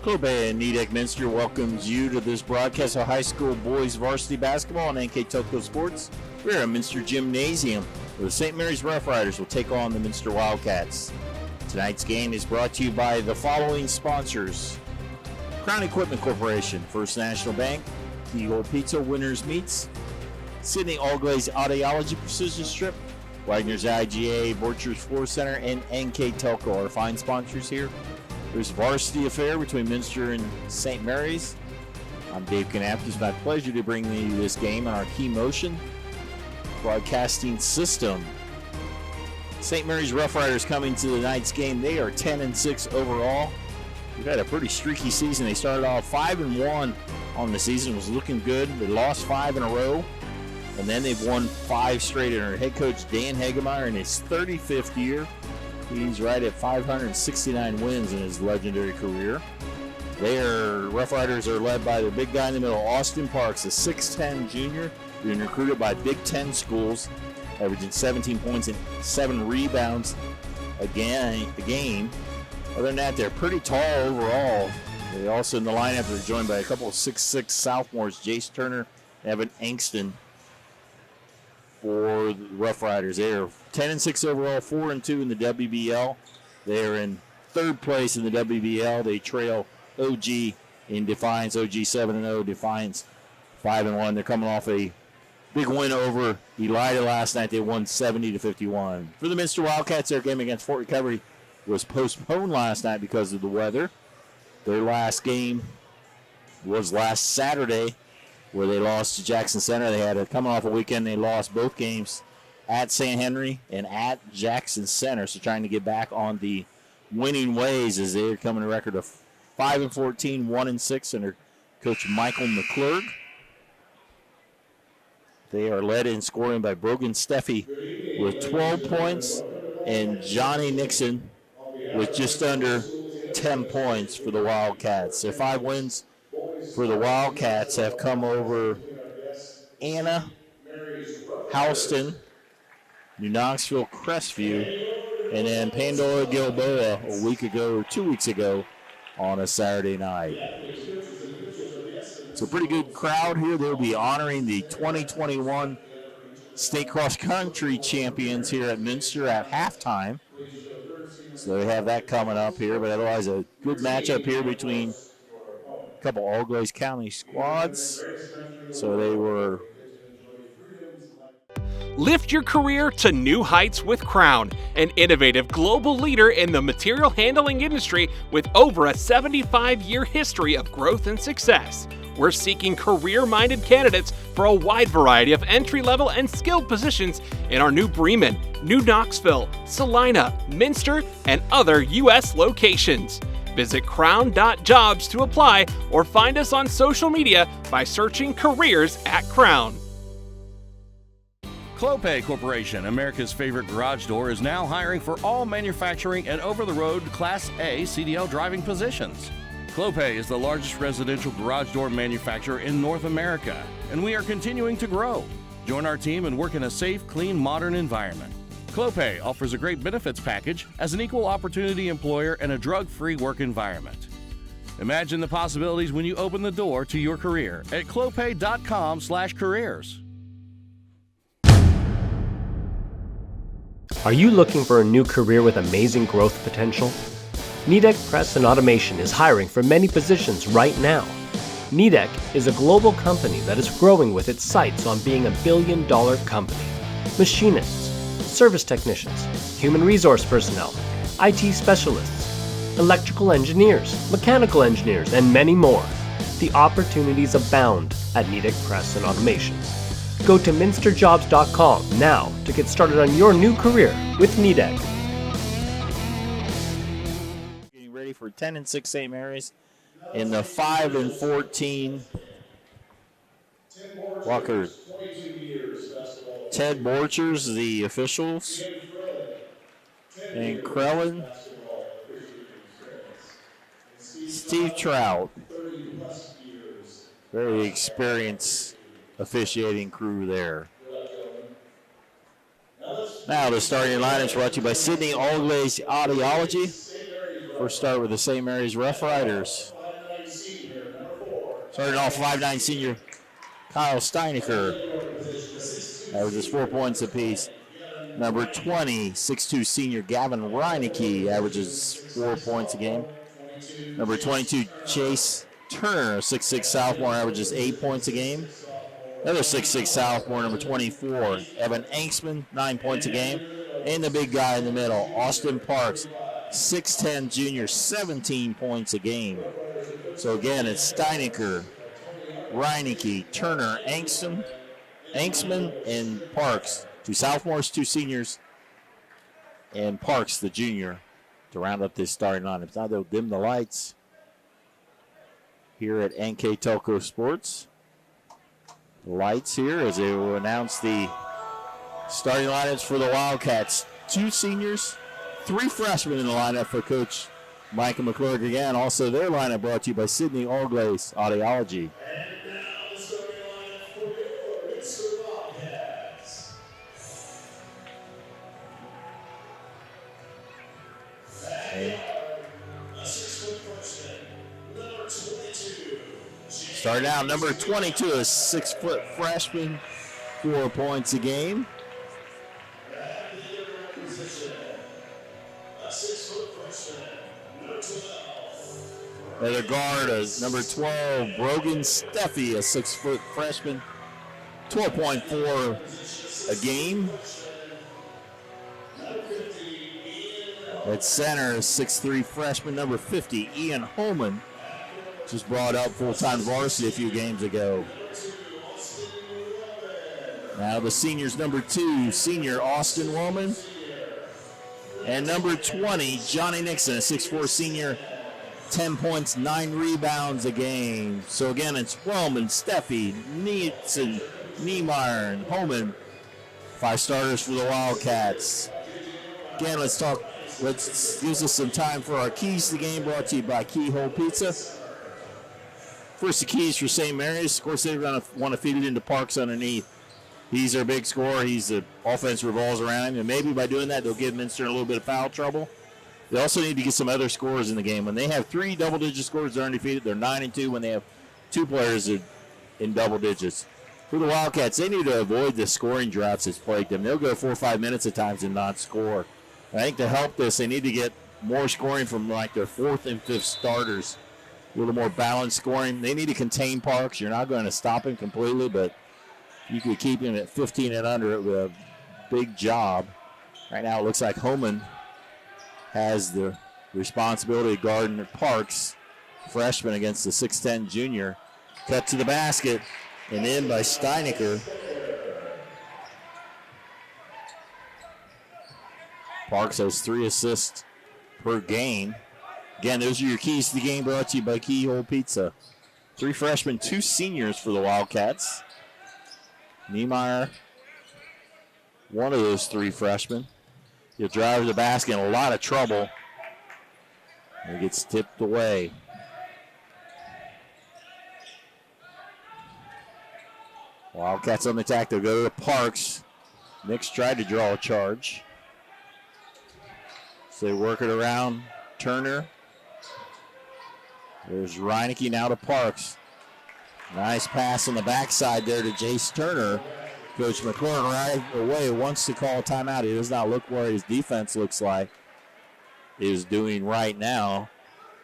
Kobe and Minster welcomes you to this broadcast of high school boys varsity basketball on NKTelco Sports. We're at Minster Gymnasium, where the St. Mary's Roughriders will take on the Minster Wildcats. Tonight's game is brought to you by the following sponsors: Crown Equipment Corporation, First National Bank, Eagle Pizza, Winners Meats, Sydney All-Glaze Audiology Precision Strip, Wagner's IGA, Borchers Floor Center, and NKTelco are fine sponsors here. There's Varsity Affair between Minster and St. Mary's. I'm Dave Knapp. It's my pleasure to bring you this game on our Key Motion broadcasting system. St. Mary's Roughriders coming to tonight's game. They are 10-6 overall. We've had a pretty streaky season. They started off 5-1 on the season. It was looking good. They lost 5 in a row, and then they've won 5 straight under head coach Dan Hagemeyer in his 35th year. He's right at 569 wins in his legendary career. Roughriders are led by the big guy in the middle, Austin Parks, a 6'10 junior, being recruited by Big Ten schools, averaging 17 points and 7 rebounds a game. Other than that, they're pretty tall overall. They also in the lineup are joined by a couple of 6'6 sophomores, Jace Turner, Evan Angston, for the Roughriders. They are 10-6 overall, 4-2 in the WBL. They are in third place in the WBL. They trail OG in Defiance. OG 7-0, Defiance 5-1. They're coming off a big win over Elida last night. They won 70-51. For the Minster Wildcats, their game against Fort Recovery was postponed last night because of the weather. Their last game was last Saturday, where they lost to Jackson Center. They had coming off a weekend. They lost both games at St. Henry and at Jackson Center. So trying to get back on the winning ways as they're coming to a record of 5-14, 1-6 under Coach Michael McClurg. They are led in scoring by Brogan Steffi with 12 points and Johnny Nixon with just under 10 points for the Wildcats. Their 5 wins for the Wildcats have come over Anna, Houston, New Knoxville, Crestview, and then Pandora Gilboa a week ago or 2 weeks ago on a Saturday night. It's a pretty good crowd here. They'll be honoring the 2021 State Cross Country champions here at Minster at halftime. So they have that coming up here, but otherwise a good matchup here between a couple All-Glaze County squads. So they were... Lift your career to new heights with Crown, an innovative global leader in the material handling industry with over a 75-year history of growth and success. We're seeking career-minded candidates for a wide variety of entry-level and skilled positions in our new Bremen, New Knoxville, Salina, Minster, and other U.S. locations. Visit crown.jobs to apply or find us on social media by searching Careers at Crown. Clopay Corporation, America's favorite garage door, is now hiring for all manufacturing and over-the-road Class A CDL driving positions. Clopay is the largest residential garage door manufacturer in North America, and we are continuing to grow. Join our team and work in a safe, clean, modern environment. Clopay offers a great benefits package as an equal opportunity employer and a drug-free work environment. Imagine the possibilities when you open the door to your career at clopay.com/careers. Are you looking for a new career with amazing growth potential? NKTelco Press and Automation is hiring for many positions right now. NKTelco is a global company that is growing with its sights on being a billion-dollar company. Machinists, service technicians, human resource personnel, IT specialists, electrical engineers, mechanical engineers, and many more. The opportunities abound at NKTelco Press and Automation. Go to minsterjobs.com now to get started on your new career with NKTelco. Getting ready for 10-6 St. Mary's in the 5-14 Walker. Ted Borchers, the officials, and Krellin, Steve Trout, very experienced officiating crew there. Now the starting lineup is brought to you by Sydney All-Glaze Audiology. First start with the St. Mary's Roughriders. Starting off 5'9" senior Kyle Steinecker averages 4 points apiece. Number 20, 6'2" senior Gavin Reinecke averages 4 points a game. Number 22, Chase Turner, 6'6" sophomore, averages 8 points a game. Another 6'6" sophomore, number 24, Evan Anksman, 9 points a game. And the big guy in the middle, Austin Parks, 6'10" junior, 17 points a game. So again, it's Steinecker, Reinecke, Turner, Anksman, and Parks. 2 sophomores, 2 seniors, and Parks, the junior, to round up this starting lineup. Now they'll dim the lights here at NKTelco Sports. The lights here as they will announce the starting lineups for the Wildcats. 2 seniors, 3 freshmen in the lineup for Coach Michael McClurg again. Also their lineup brought to you by Sydney Allglaze Audiology. Starting out, number 22, a 6-foot freshman, 4 points a game. Another guard is number 12, Brogan Steffi, a 6-foot freshman, 12.4 a game. At center, 6'3" freshman, number 50, Ian Holman, just brought up full-time varsity a few games ago. Now the seniors, number 2, senior Austin Woman. And number 20, Johnny Nixon, a 6'4" senior, 10 points, 9 rebounds a game. So again, it's Wellman, Steffi, Nixon, Niemeyer, and Holman. 5 starters for the Wildcats. Again, let's use us some time for our keys to the game, brought to you by Keyhole Pizza. First, the keys for St. Mary's. Of course, they're going to want to feed it into Parks underneath. He's their big scorer. He's the offense revolves around him, and maybe by doing that, they'll give Minster a little bit of foul trouble. They also need to get some other scorers in the game. When they have 3 double-digit scorers, they're undefeated. They're 9-2 when they have 2 players in double digits. For the Wildcats, they need to avoid the scoring droughts that's plagued them. They'll go 4 or 5 minutes at times and not score. I think to help this, they need to get more scoring from like their 4th and 5th starters. A little more balanced scoring. They need to contain Parks. You're not going to stop him completely, but you could keep him at 15 and under. It would be a big job. Right now it looks like Holman has the responsibility of guarding Parks, freshman against the 6'10 junior. Cut to the basket and in by Steinecker. Parks has 3 assists per game. Again, those are your keys to the game, brought to you by Keyhole Pizza. 3 freshmen, 2 seniors for the Wildcats. Niemeyer, one of those 3 freshmen. He'll drive to the basket in a lot of trouble. And he gets tipped away. Wildcats on the attack. They'll go to Parks. Nix tried to draw a charge. So they work it around Turner. There's Reinecke now to Parks. Nice pass on the backside there to Jace Turner. Coach McClure right away wants to call a timeout. He does not look where his defense looks like is doing right now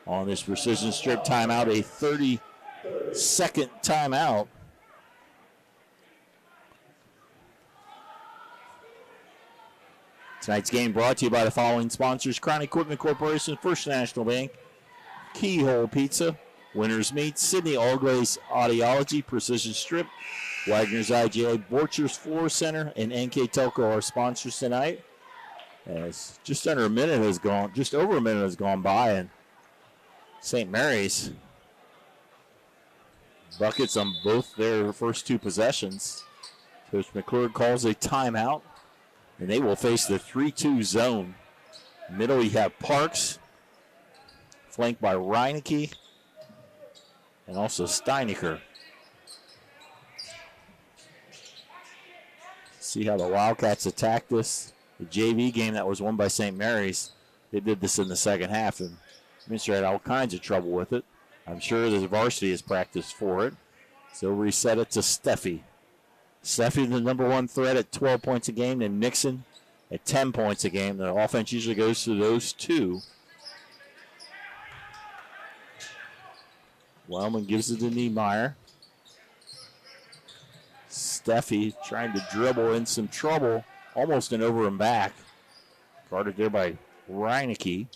on this precision strip timeout, a 30-second timeout. Tonight's game brought to you by the following sponsors: Crown Equipment Corporation, First National Bank, Keyhole Pizza, Winners Meat, Sydney Allglaze Audiology, Precision Strip, Wagner's IGA, Borchers Floor Center, and NKTelco are sponsors tonight. As just over a minute has gone by, and St. Mary's buckets on both their first 2 possessions. Coach McClure calls a timeout, and they will face the 3-2 zone. Middle, you have Parks, flanked by Reinecke, and also Steinecker. See how the Wildcats attack this. The JV game that was won by St. Mary's, they did this in the second half, and Minster had all kinds of trouble with it. I'm sure the varsity has practiced for it. So reset it to Steffi. Steffi, the number one threat at 12 points a game, and Nixon at 10 points a game. The offense usually goes to those two. Wellman gives it to Niemeyer. Steffi trying to dribble in some trouble, almost an over and back. Guarded there by Reinecke.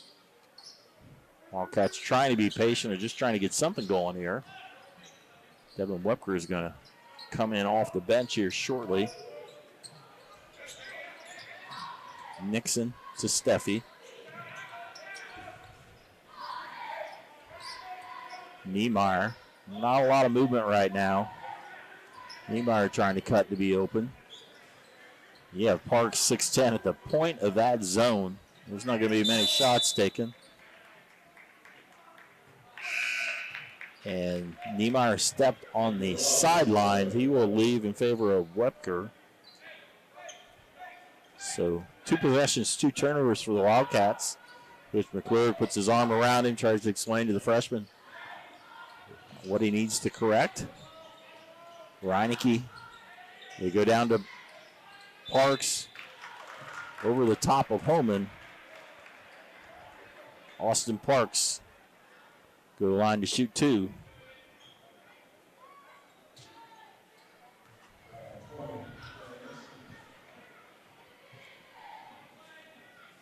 Wildcats trying to be patient or just trying to get something going here. Devin Wepker is going to come in off the bench here shortly. Nixon to Steffi. Niemeyer. Not a lot of movement right now. Niemeyer trying to cut to be open. You have Parks 6'10" at the point of that zone. There's not going to be many shots taken. And Niemeyer stepped on the sideline. He will leave in favor of Wepker. So 2 possessions, 2 turnovers for the Wildcats. Coach McClure puts his arm around him, tries to explain to the freshman what he needs to correct. Reinecke, they go down to Parks over the top of Homan. Austin Parks go to the line to shoot 2.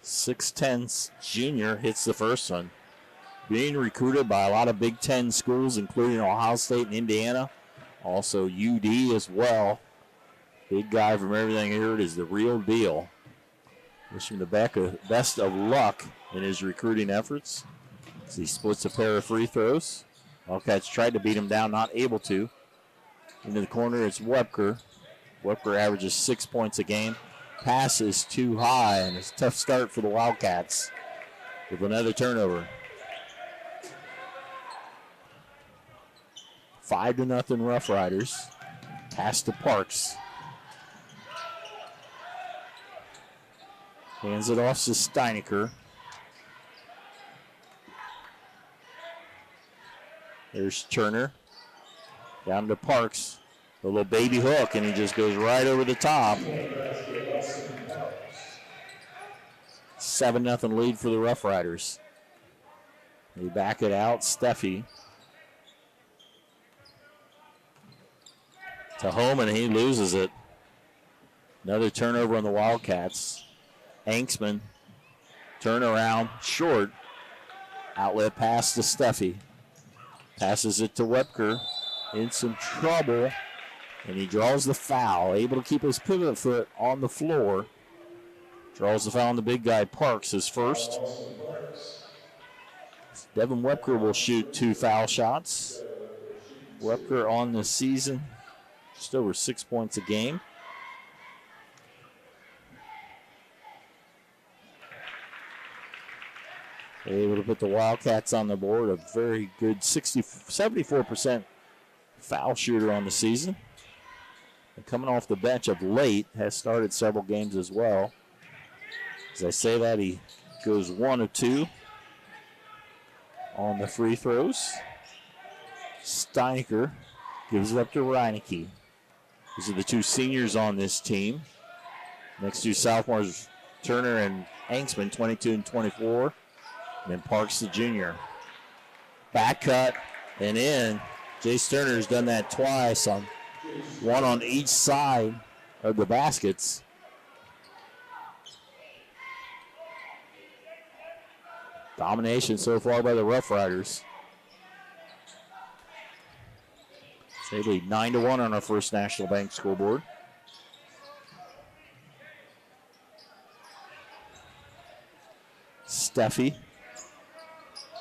.6'10" junior hits the first one. Being recruited by a lot of Big Ten schools, including Ohio State and Indiana. Also UD as well. Big guy from everything I heard is the real deal. Wish him the best of luck in his recruiting efforts. As he splits a pair of free throws. Wildcats tried to beat him down, not able to. Into the corner, it's Wepker. Wepker averages 6 points a game. Pass is too high, and it's a tough start for the Wildcats with another turnover. 5-0 Roughriders. Pass to Parks. Hands it off to Steinecker. There's Turner. Down to Parks. A little baby hook, and he just goes right over the top. 7-0 lead for the Roughriders. They back it out. Steffi. To home, and he loses it. Another turnover on the Wildcats. Hanksman. Turn around. Short. Outlet pass to Steffi. Passes it to Wepker. In some trouble. And he draws the foul. Able to keep his pivot foot on the floor. Draws the foul on the big guy, Parks, his first. Devin Wepker will shoot 2 foul shots. Wepker on the season, just over 6 points a game. They're able to put the Wildcats on the board. A very good 74% foul shooter on the season. And coming off the bench of late, has started several games as well. As I say that, he goes 1 of 2 on the free throws. Steinecker gives it up to Reinecke. These are the 2 seniors on this team. Next 2 sophomores, Turner and Hanksman, 22 and 24. And then Parks, the junior. Back cut and in. Jace Turner's done that twice, on one on each side of the baskets. Domination so far by the Roughriders. They lead 9-1 on our First National Bank scoreboard. Steffi.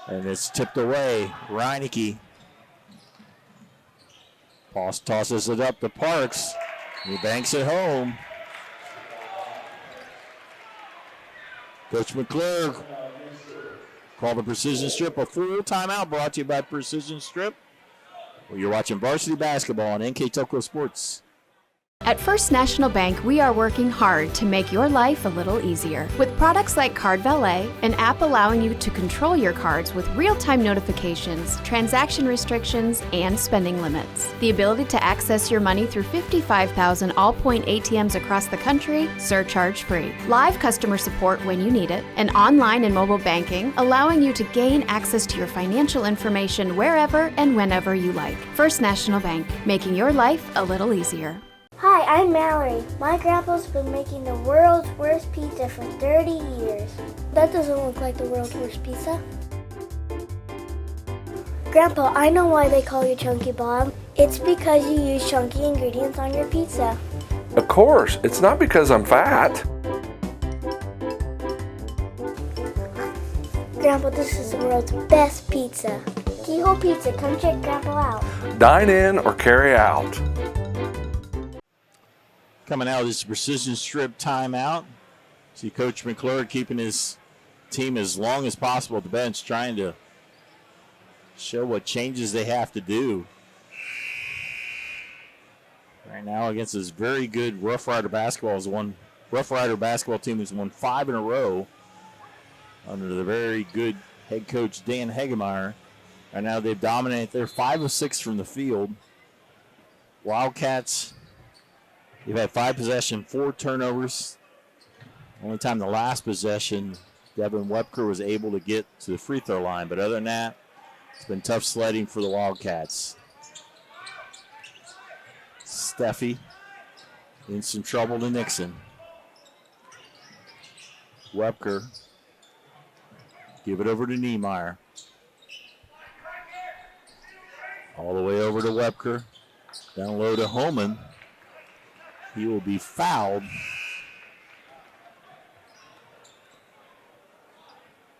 And it's tipped away. Reinecke. Tosses it up to Parks. He banks it home. Coach McClure called the Precision Strip a full timeout, brought to you by Precision Strip. Well, you're watching Varsity Basketball on NKTelco Sports. At First National Bank, we are working hard to make your life a little easier. With products like Card Valet, an app allowing you to control your cards with real-time notifications, transaction restrictions, and spending limits. The ability to access your money through 55,000 all-point ATMs across the country, surcharge-free. Live customer support when you need it. And online and mobile banking, allowing you to gain access to your financial information wherever and whenever you like. First National Bank, making your life a little easier. Hi, I'm Mallory. My grandpa's been making the world's worst pizza for 30 years. That doesn't look like the world's worst pizza. Grandpa, I know why they call you Chunky Bob. It's because you use chunky ingredients on your pizza. Of course, it's not because I'm fat. Grandpa, this is the world's best pizza. Keyhole Pizza, come check Grandpa out. Dine in or carry out. Coming out of this precision strip timeout. See Coach McClure keeping his team as long as possible at the bench, trying to show what changes they have to do. Right now against this very good Roughrider basketball team has won 5 in a row under the very good head coach Dan Hegemeyer. Right now they've dominated. They're 5 of 6 from the field. Wildcats, they've had 5 possessions, 4 turnovers. Only time the last possession, Devin Webker was able to get to the free throw line. But other than that, it's been tough sledding for the Wildcats. Steffi in some trouble to Nixon. Webker, give it over to Niemeyer. All the way over to Webker. Down low to Holman. He will be fouled.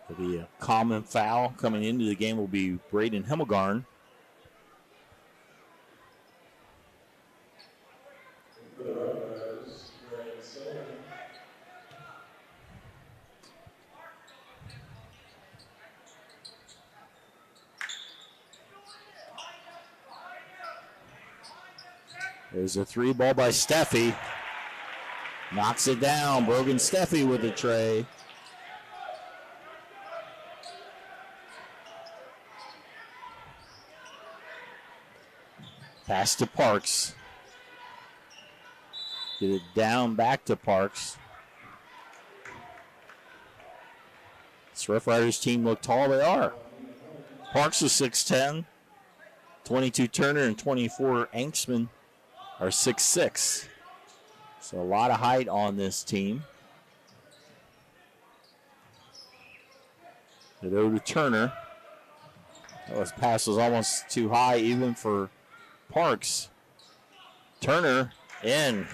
It'll be a common foul. Coming into the game will be Braden Hemmelgarn. There's a 3 ball by Steffi. Knocks it down. Brogan Steffi with a tray. Pass to Parks. Get it down back to Parks. This Roughriders team look tall. They are. Parks is 6'10". 22 Turner and 24 Anksman are 6'6". So a lot of height on this team. It over to Turner. This pass was almost too high even for Parks. Turner in.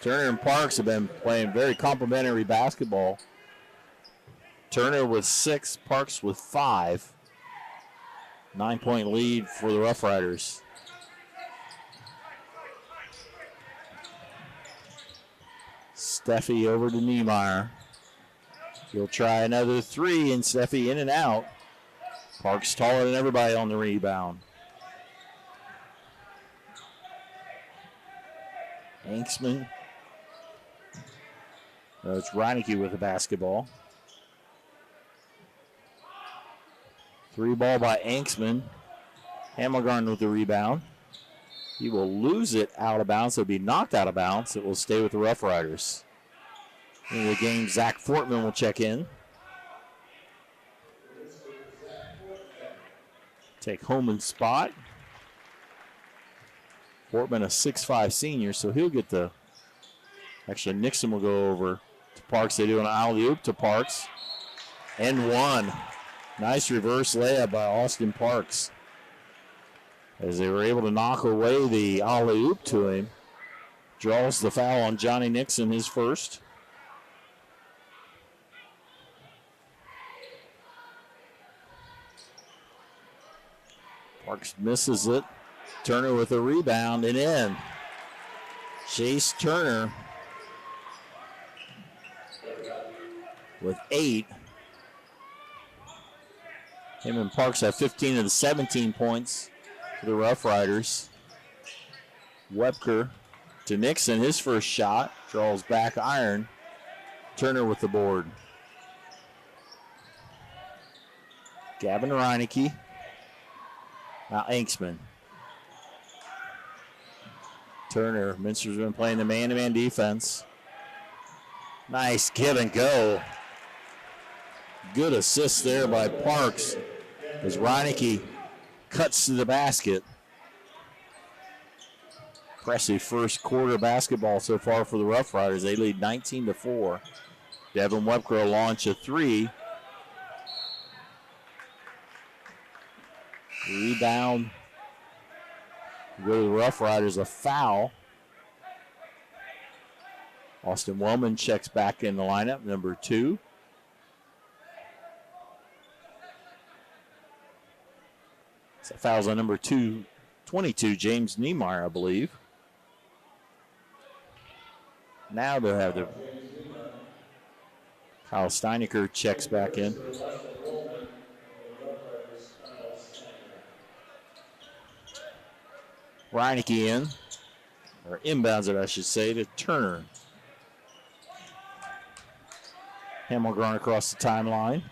Turner and Parks have been playing very complimentary basketball. Turner with 6, Parks with 5. 9-point lead for the Roughriders. Steffi over to Niemeyer. He'll try another 3, and Steffi in and out. Parks taller than everybody on the rebound. Anksman. It's Reineke with the basketball. 3 ball by Anksman. Hamilgarn with the rebound. He will lose it out of bounds. It'll be knocked out of bounds. It will stay with the Roughriders. In the game, Zach Fortman will check in. Take Holman's spot. Fortman, a 6'5" senior, so he'll get the... Actually, Nixon will go over to Parks. They do an alley-oop to Parks. And 1. Nice reverse layup by Austin Parks. As they were able to knock away the alley-oop to him. Draws the foul on Johnny Nixon, his first. Parks misses it. Turner with a rebound and in. Chase Turner with 8. Him and Parks have 15 of the 17 points for the Roughriders. Webker to Nixon. His first shot. Draws back iron. Turner with the board. Gavin Reineke. Now Inksman. Turner. Minster's been playing the man-to-man defense. Nice give and go. Good assist there by Parks as Reineke cuts to the basket. Impressive first quarter basketball so far for the Roughriders. They lead 19-4. Devin Webker will launch a three. Rebound. Go to the Roughriders, a foul. Austin Wellman checks back in the lineup, number 2. So fouls on number 22, James Niemeyer, I believe. Now they'll have the Kyle Steinecker checks back in. Reineke in, or inbounds it, I should say, to Turner. Hamilgren across the timeline.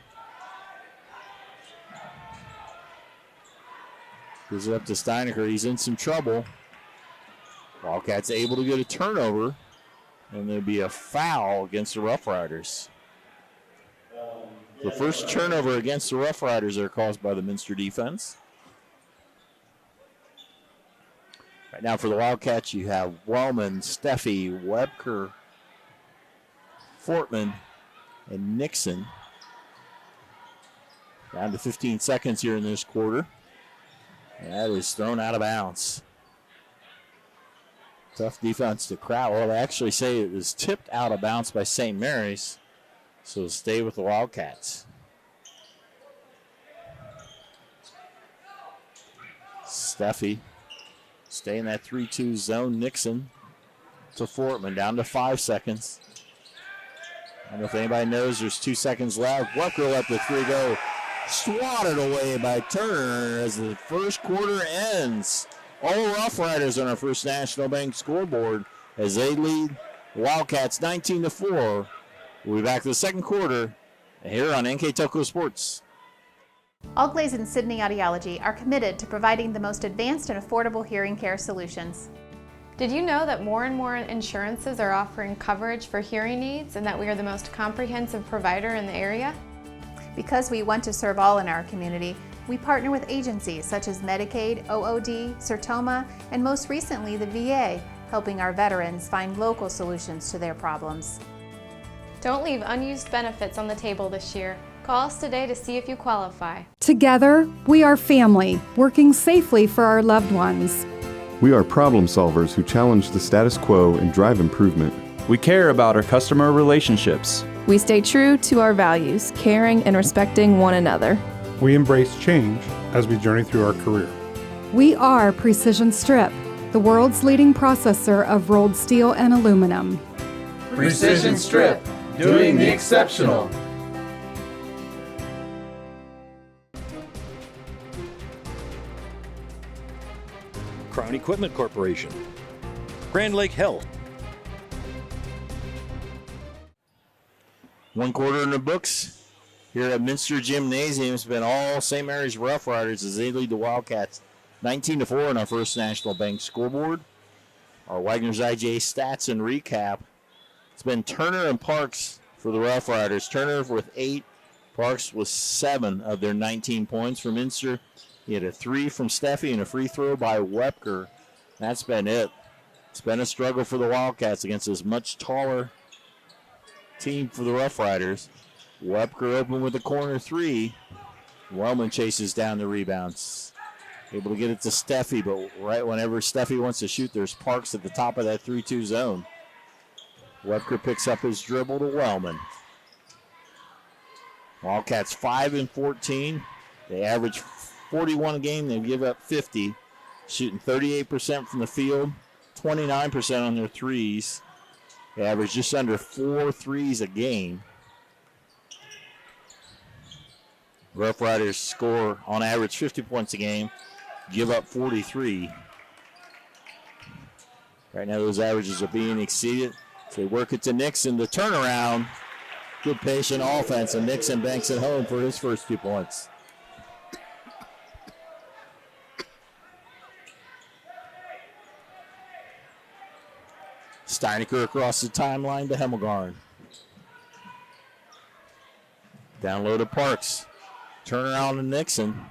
Gives it up to Steinecker. He's in some trouble. Wildcats able to get a turnover, and there'll be a foul against the Roughriders. The first turnover against the Roughriders are caused by the Minster defense. Right now for the Wildcats, you have Wellman, Steffi, Webker, Fortman, and Nixon. Down to 15 seconds here in this quarter. And that is thrown out of bounds. Tough defense to Crowell. Well, they actually say it was tipped out of bounds by St. Mary's. So it'll stay with the Wildcats. Steffi. Stay in that 3-2 zone. Nixon to Fortman. Down to 5 seconds. I don't know if anybody knows there's 2 seconds left. Webker let the three go. Swatted away by Turner as the first quarter ends. All Roughriders on our First National Bank scoreboard as they lead the Wildcats 19-4. We'll be back to the second quarter here on NKTelco Sports. Allglaze and Sydney Audiology are committed to providing the most advanced and affordable hearing care solutions. Did you know that more and more insurances are offering coverage for hearing needs and that we are the most comprehensive provider in the area? Because we want to serve all in our community, we partner with agencies such as Medicaid, OOD, Sertoma, and most recently the VA, helping our veterans find local solutions to their problems. Don't leave unused benefits on the table this year. Call us today to see if you qualify. Together, we are family, working safely for our loved ones. We are problem solvers who challenge the status quo and drive improvement. We care about our customer relationships. We stay true to our values, caring and respecting one another. We embrace change as we journey through our career. We are Precision Strip, the world's leading processor of rolled steel and aluminum. Precision Strip, doing the exceptional. Crown Equipment Corporation. Grand Lake Health. One quarter in the books here at Minster Gymnasium. It's been all St. Mary's Roughriders as they lead the Wildcats 19-4 on our First National Bank scoreboard. Our Wagner's IGA stats and recap. It's been Turner and Parks for the Roughriders. Turner with 8, Parks with 7 of their 19 points. For Minster, he had a 3 from Steffi and a free throw by Webker. That's been it. It's been a struggle for the Wildcats against this much taller team for the Roughriders. Webker open with a corner 3. Wellman chases down the rebounds. Able to get it to Steffi, but right whenever Steffi wants to shoot, there's Parks at the top of that 3-2 zone. Webker picks up his dribble to Wellman. Wildcats 5-14. They average 41 a game. They give up 50. Shooting 38% from the field, 29% on their threes. They average just under 4 threes a game. Roughriders score on average 50 points a game, give up 43. Right now those averages are being exceeded. So they work it to Nixon. The turnaround. Good patient offense, and Nixon banks it home for his first 2 points. Steinecker across the timeline to Hemmelgarn. Down low to Parks. Turnaround to Nixon.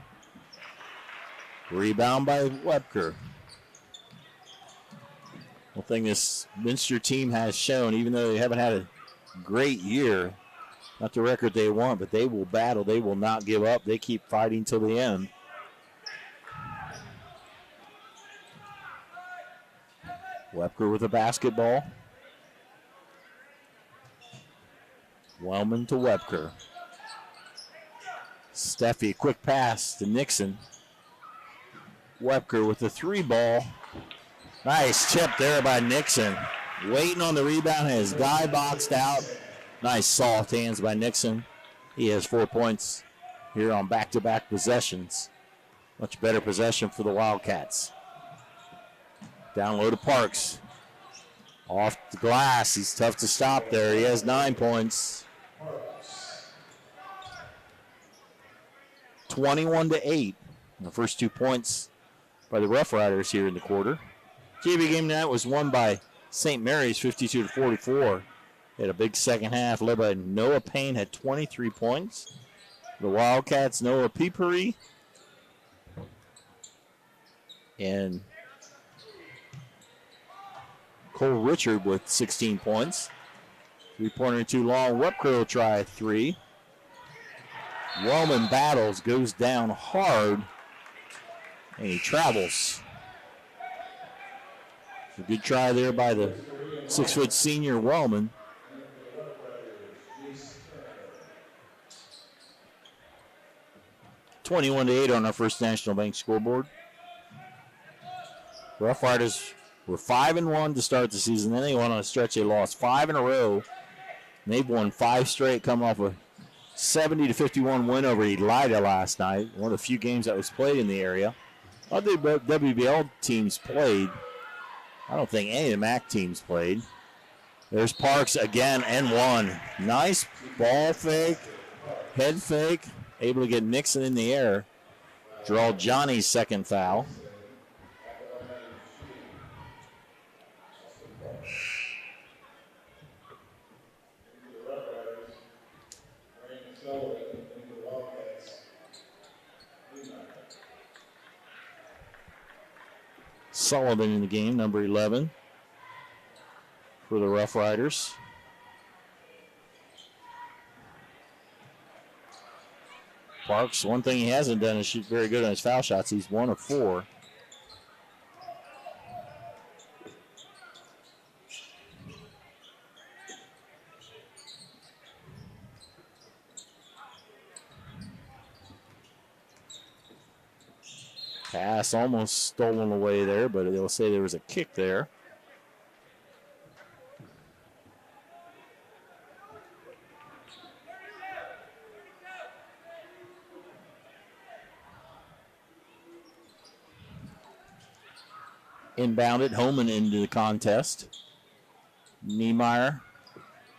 Rebound by Webker. One thing this Minster team has shown, even though they haven't had a great year, not the record they want, but they will battle. They will not give up. They keep fighting till the end. Webker with a basketball. Wellman to Webker. Steffi, quick pass to Nixon. Webker with the 3 ball. Nice tip there by Nixon. Waiting on the rebound, has guy boxed out. Nice soft hands by Nixon. He has 4 points here on back-to-back possessions. Much better possession for the Wildcats. Down low to Parks. Off the glass. He's tough to stop there. He has 9 points. 21-8. The first 2 points by the Roughriders here in the quarter. JV game tonight was won by St. Mary's 52-44. They had a big second half led by Noah Payne, had 23 points. The Wildcats, Noah Peepery and Cole Richard with 16 points. 3-pointer too long. Webker will try a 3. Wellman battles, goes down hard, and he travels. A good try there by the 6-foot senior Wellman. $21-8 on our First National Bank scoreboard. Roughriders were 5-1 to start the season. Then they went on a stretch. They lost 5 in a row. And they've won 5 straight, coming off a 70-51 win over Elida last night. One of the few games that was played in the area. Other WBL teams played. I don't think any of the MAC teams played. There's Parks again and 1. Nice ball fake, head fake. Able to get Nixon in the air. Draw Johnny's second foul. Sullivan in the game, number 11 for the Roughriders. Parks, one thing he hasn't done is shoot very good on his foul shots. He's 1 of 4. Pass almost stolen away there, but they'll say there was a kick there. Inbounded, Homan into the contest. Niemeyer.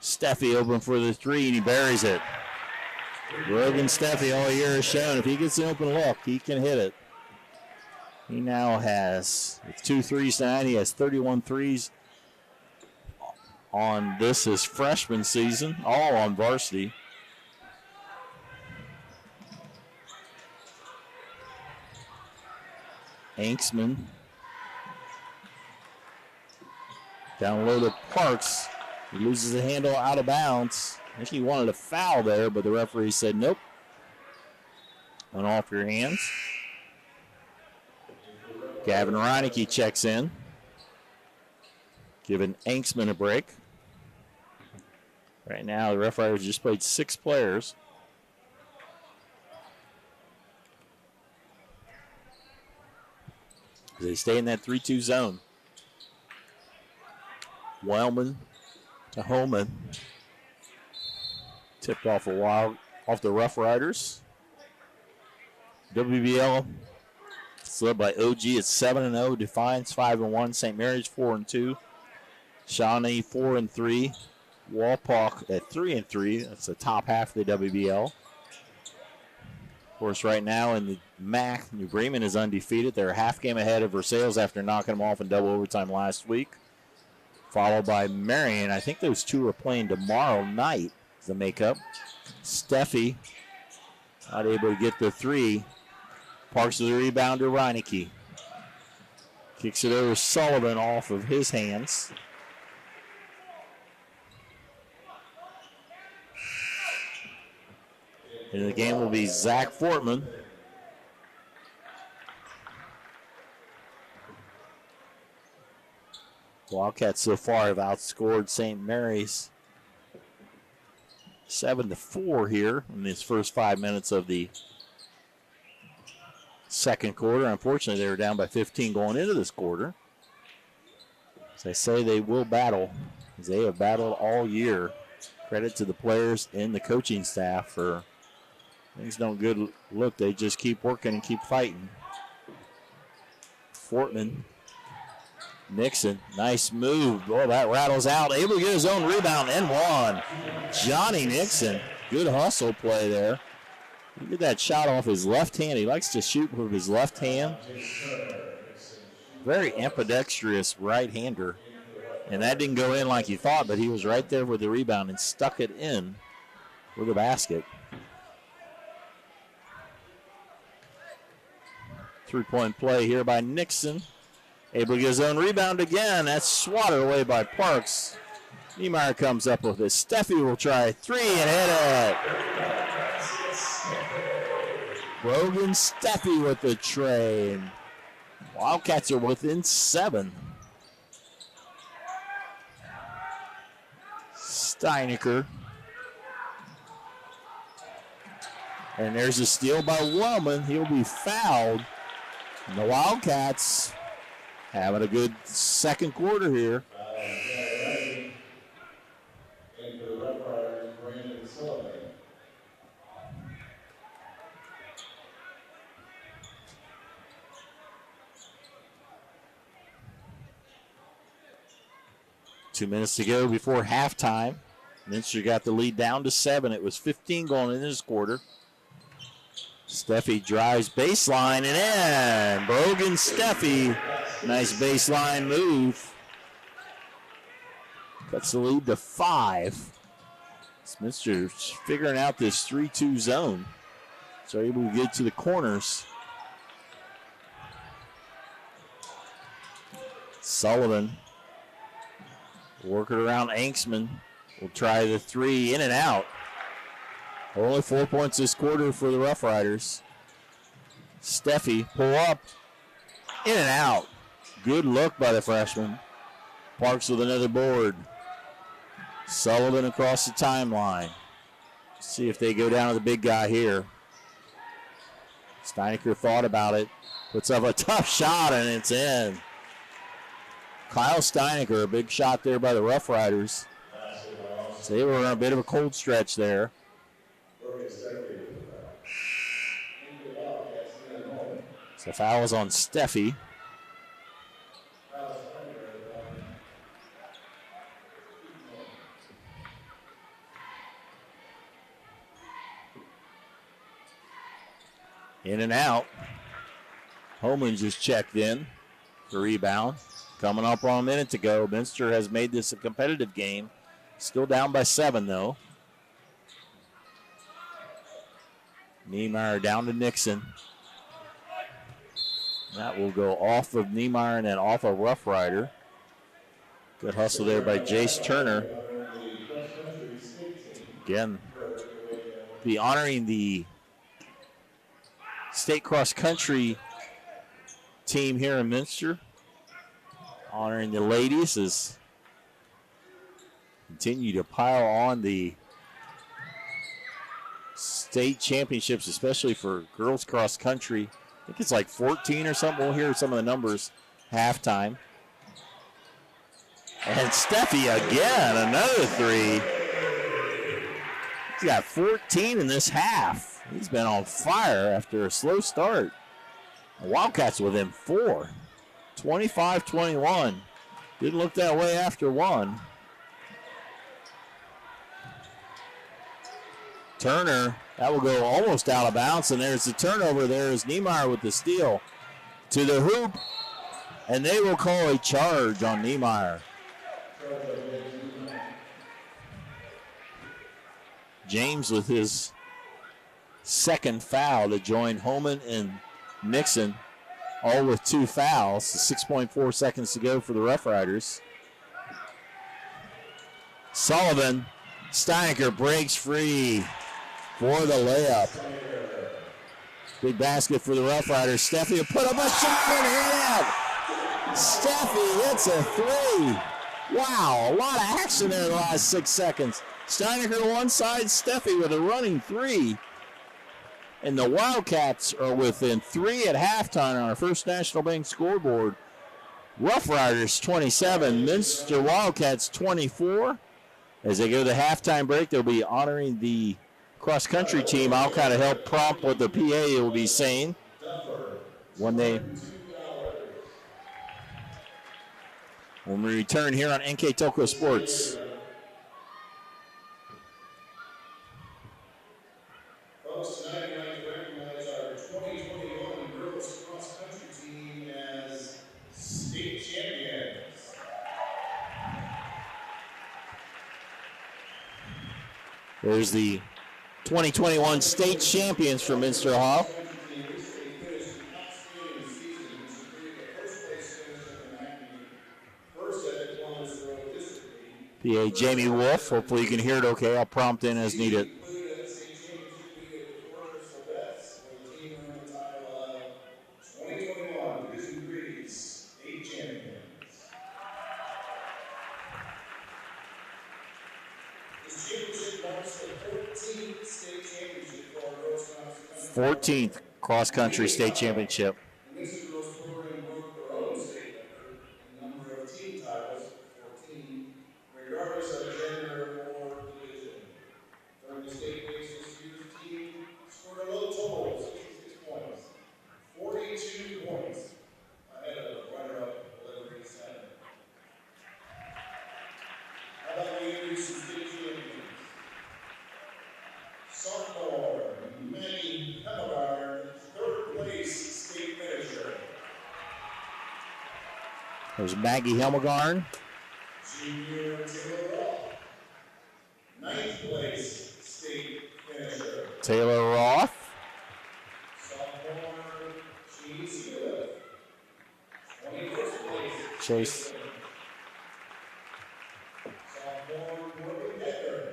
Steffi open for the 3, and he buries it. Brogan Steffi all year has shown if he gets an open look, he can hit it. He now has 2 threes tonight. He has 31 threes on this his freshman season, all on varsity. Anksman. Down low to Parks. He loses the handle out of bounds. I think he wanted a foul there, but the referee said nope. Went off your hands. Gavin Reineke checks in. Giving Anksman a break. Right now, the Roughriders just played 6 players. They stay in that 3-2 zone. Wellman to Holman. Tipped off a while off the Roughriders. WBL It's led by OG at 7-0, Defiance 5-1, St. Mary's 4-2, Shawnee 4-3, Walpock at 3-3. That's the top half of the WBL. Of course, right now in the MAC, New Bremen is undefeated. They're a half game ahead of Versailles after knocking them off in double overtime last week. Followed by Marion. I think those two are playing tomorrow night as the makeup. Steffi not able to get the three. Parks to the rebound to Reineke. Kicks it over Sullivan off of his hands. And the game will be Zach Fortman. Wildcats so far have outscored St. Mary's 7-4 here in these first 5 minutes of the second quarter. Unfortunately, they were down by 15 going into this quarter. As I say, they will battle, as they have battled all year. Credit to the players and the coaching staff for things don't good look. They just keep working and keep fighting. Fortman. Nixon, nice move. Oh, that rattles out. Able to get his own rebound and one. Johnny Nixon, good hustle play there. He did that shot off his left hand. He likes to shoot with his left hand. Very ambidextrous right-hander. And that didn't go in like he thought, but he was right there with the rebound and stuck it in with the basket. 3-point play here by Nixon. Able to get his own rebound again. That's swatted away by Parks. Niemeyer comes up with it. Steffi will try three and hit it. Brogan Steffi with the tray. Wildcats are within 7. Steinecker. And there's a steal by Wellman. He'll be fouled. And the Wildcats having a good second quarter here. 2 minutes to go before halftime. Minster got the lead down to 7. It was 15 going into this quarter. Steffi drives baseline and in. Brogan Steffi. Nice baseline move. Cuts the lead to 5. Minster's figuring out this 3-2 zone. So able to get to the corners. Sullivan. Working around Anksman. Will try the three in and out. Only 4 points this quarter for the Roughriders. Steffi pull up. In and out. Good look by the freshman. Parks with another board. Sullivan across the timeline. See if they go down to the big guy here. Steinecker thought about it. Puts up a tough shot and it's in. Kyle Steinecker, a big shot there by the Roughriders. So they were in a bit of a cold stretch there. So the foul is on Steffi. In and out. Holman just checked in for rebound. Coming up on a minute to go. Minster has made this a competitive game. Still down by 7, though. Niemeyer down to Nixon. That will go off of Niemeyer and then off of Roughrider. Good hustle there by Jace Turner. Again, be honoring the state cross-country team here in Minster. Honoring the ladies as continue to pile on the state championships, especially for girls cross-country. I think it's like 14 or something. We'll hear some of the numbers halftime. And Steffi again, another three. He's got 14 in this half. He's been on fire after a slow start. Wildcats within 4. 25-21. Didn't look that way after one. Turner, that will go almost out of bounds, and there's the turnover. There's Niemeyer with the steal to the hoop, and they will call a charge on Niemeyer. James with his second foul to join Holman and Nixon, all with 2 fouls. 6.4 seconds to go for the Roughriders. Sullivan, Steinecker breaks free for the layup. Big basket for the Roughriders. Steffi will put up a shot and hit it. Steffi hits a 3. Wow, a lot of action there in the last 6 seconds. Steinecker to one side, Steffi with a running 3. And the Wildcats are within 3 at halftime on our First National Bank scoreboard. Roughriders 27, Minster Wildcats 24. As they go to the halftime break, they'll be honoring the cross-country team. I'll kind of help prompt what the PA will be saying when we return here on NKTelco Sports. Folks, tonight I'd like to recognize our 2021 girls cross-country team as state champions. There's the 2021 state champions from Minster Hall. PA Jamie Wolf. Hopefully you can hear it okay. I'll prompt in as needed. This championship marks the 14th state championship for our girls cross-country. 14th cross-country state championship. The Minster girls program broke their own state record in number of team titles, 14, regardless of gender or division. During the state race this year's team scored a low total of 66 points, 42 points ahead of runner-up Liberty Center. How about we introduce some state champions? Sophomore Maggie Hemmelgarn, 3rd place state finisher. There's Maggie Hemmelgarn. Junior Taylor Roth, 9th place state finisher. Taylor Roth. Sophomore Jean Sealiff, 21st place Chase. Sophomore Morgan Decker,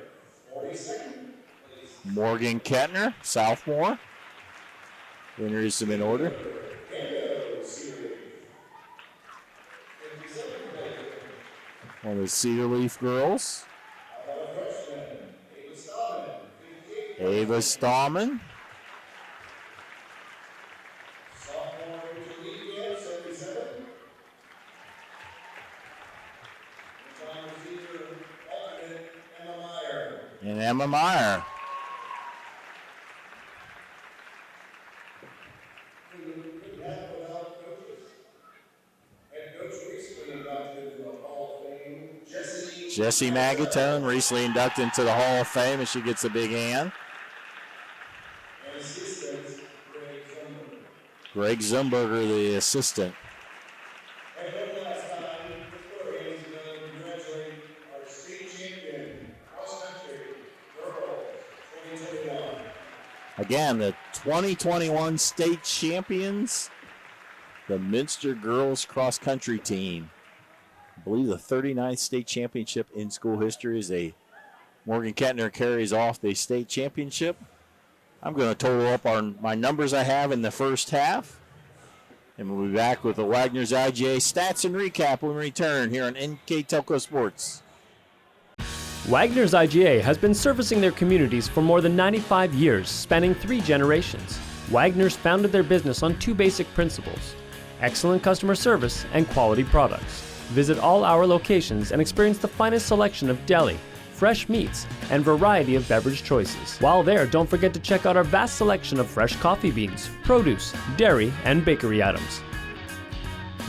42nd place. Morgan Kettner, sophomore. We'll introduce them in order. One of the Cedar Leaf girls. Ava Stallman. Sophomore Julia, 77. Time receiver, alternate Emma Meyer. And Emma Meyer. Couldn't happen without coaches. Head coach recently inducted into the Hall of Fame, Jessie Magatone recently inducted into the Hall of Fame, and she gets a big hand. and assistant Greg Zumberger. Greg Zumberger, the assistant. And one last time, let's put our hands together and congratulate our state champion, cross-country girls, 2021. Again, the 2021 state champions, the Minster girls cross-country team. I believe the 39th state championship in school history as Morgan Kettner carries off the state championship. I'm going to total up on my numbers I have in the first half. And we'll be back with the Wagner's IGA stats and recap when we return here on NKTelco Sports. Wagner's IGA has been servicing their communities for more than 95 years, spanning 3 generations. Wagner's founded their business on 2 basic principles: excellent customer service and quality products. Visit all our locations and experience the finest selection of deli, fresh meats, and variety of beverage choices. While there, don't forget to check out our vast selection of fresh coffee beans, produce, dairy, and bakery items.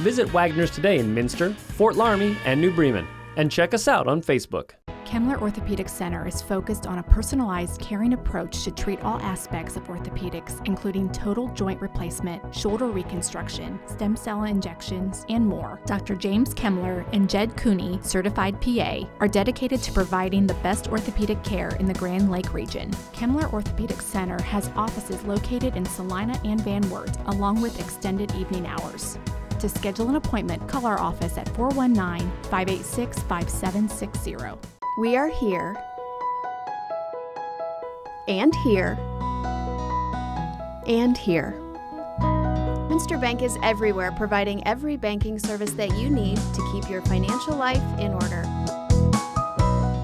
Visit Wagner's today in Minster, Fort Laramie, and New Bremen, and check us out on Facebook. Kemmler Orthopedic Center is focused on a personalized, caring approach to treat all aspects of orthopedics, including total joint replacement, shoulder reconstruction, stem cell injections, and more. Dr. James Kemmler and Jed Cooney, certified PA, are dedicated to providing the best orthopedic care in the Grand Lake region. Kemmler Orthopedic Center has offices located in Salina and Van Wert, along with extended evening hours. To schedule an appointment, call our office at 419-586-5760. We are here, and here, and here. Minster Bank is everywhere, providing every banking service that you need to keep your financial life in order.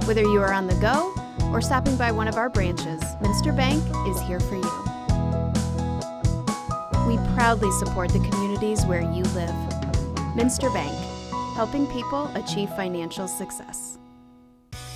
Whether you are on the go or stopping by one of our branches, Minster Bank is here for you. We proudly support the communities where you live. Minster Bank, helping people achieve financial success.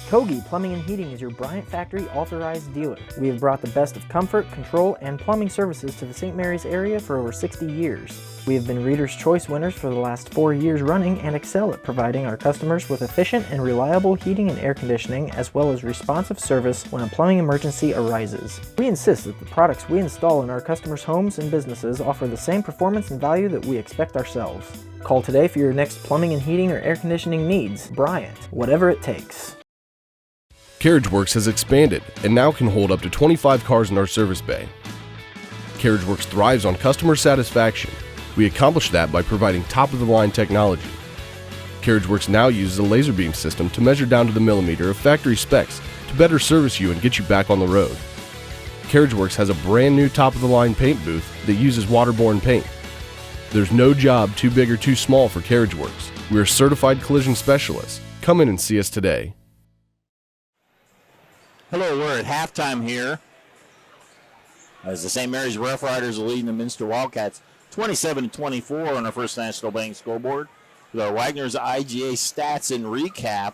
Kogi Plumbing and Heating is your Bryant Factory authorized dealer. We have brought the best of comfort, control, and plumbing services to the St. Mary's area for over 60 years. We have been Reader's Choice winners for the last 4 years running and excel at providing our customers with efficient and reliable heating and air conditioning, as well as responsive service when a plumbing emergency arises. We insist that the products we install in our customers' homes and businesses offer the same performance and value that we expect ourselves. Call today for your next plumbing and heating or air conditioning needs. Bryant, whatever it takes. CarriageWorks has expanded and now can hold up to 25 cars in our service bay. CarriageWorks thrives on customer satisfaction. We accomplish that by providing top-of-the-line technology. CarriageWorks now uses a laser beam system to measure down to the millimeter of factory specs to better service you and get you back on the road. CarriageWorks has a brand new top-of-the-line paint booth that uses waterborne paint. There's no job too big or too small for CarriageWorks. We are certified collision specialists. Come in and see us today. Hello, we're at halftime here as the St. Mary's Roughriders are leading the Minster Wildcats 27-24 on our First National Bank scoreboard. With our Wagner's IGA stats and recap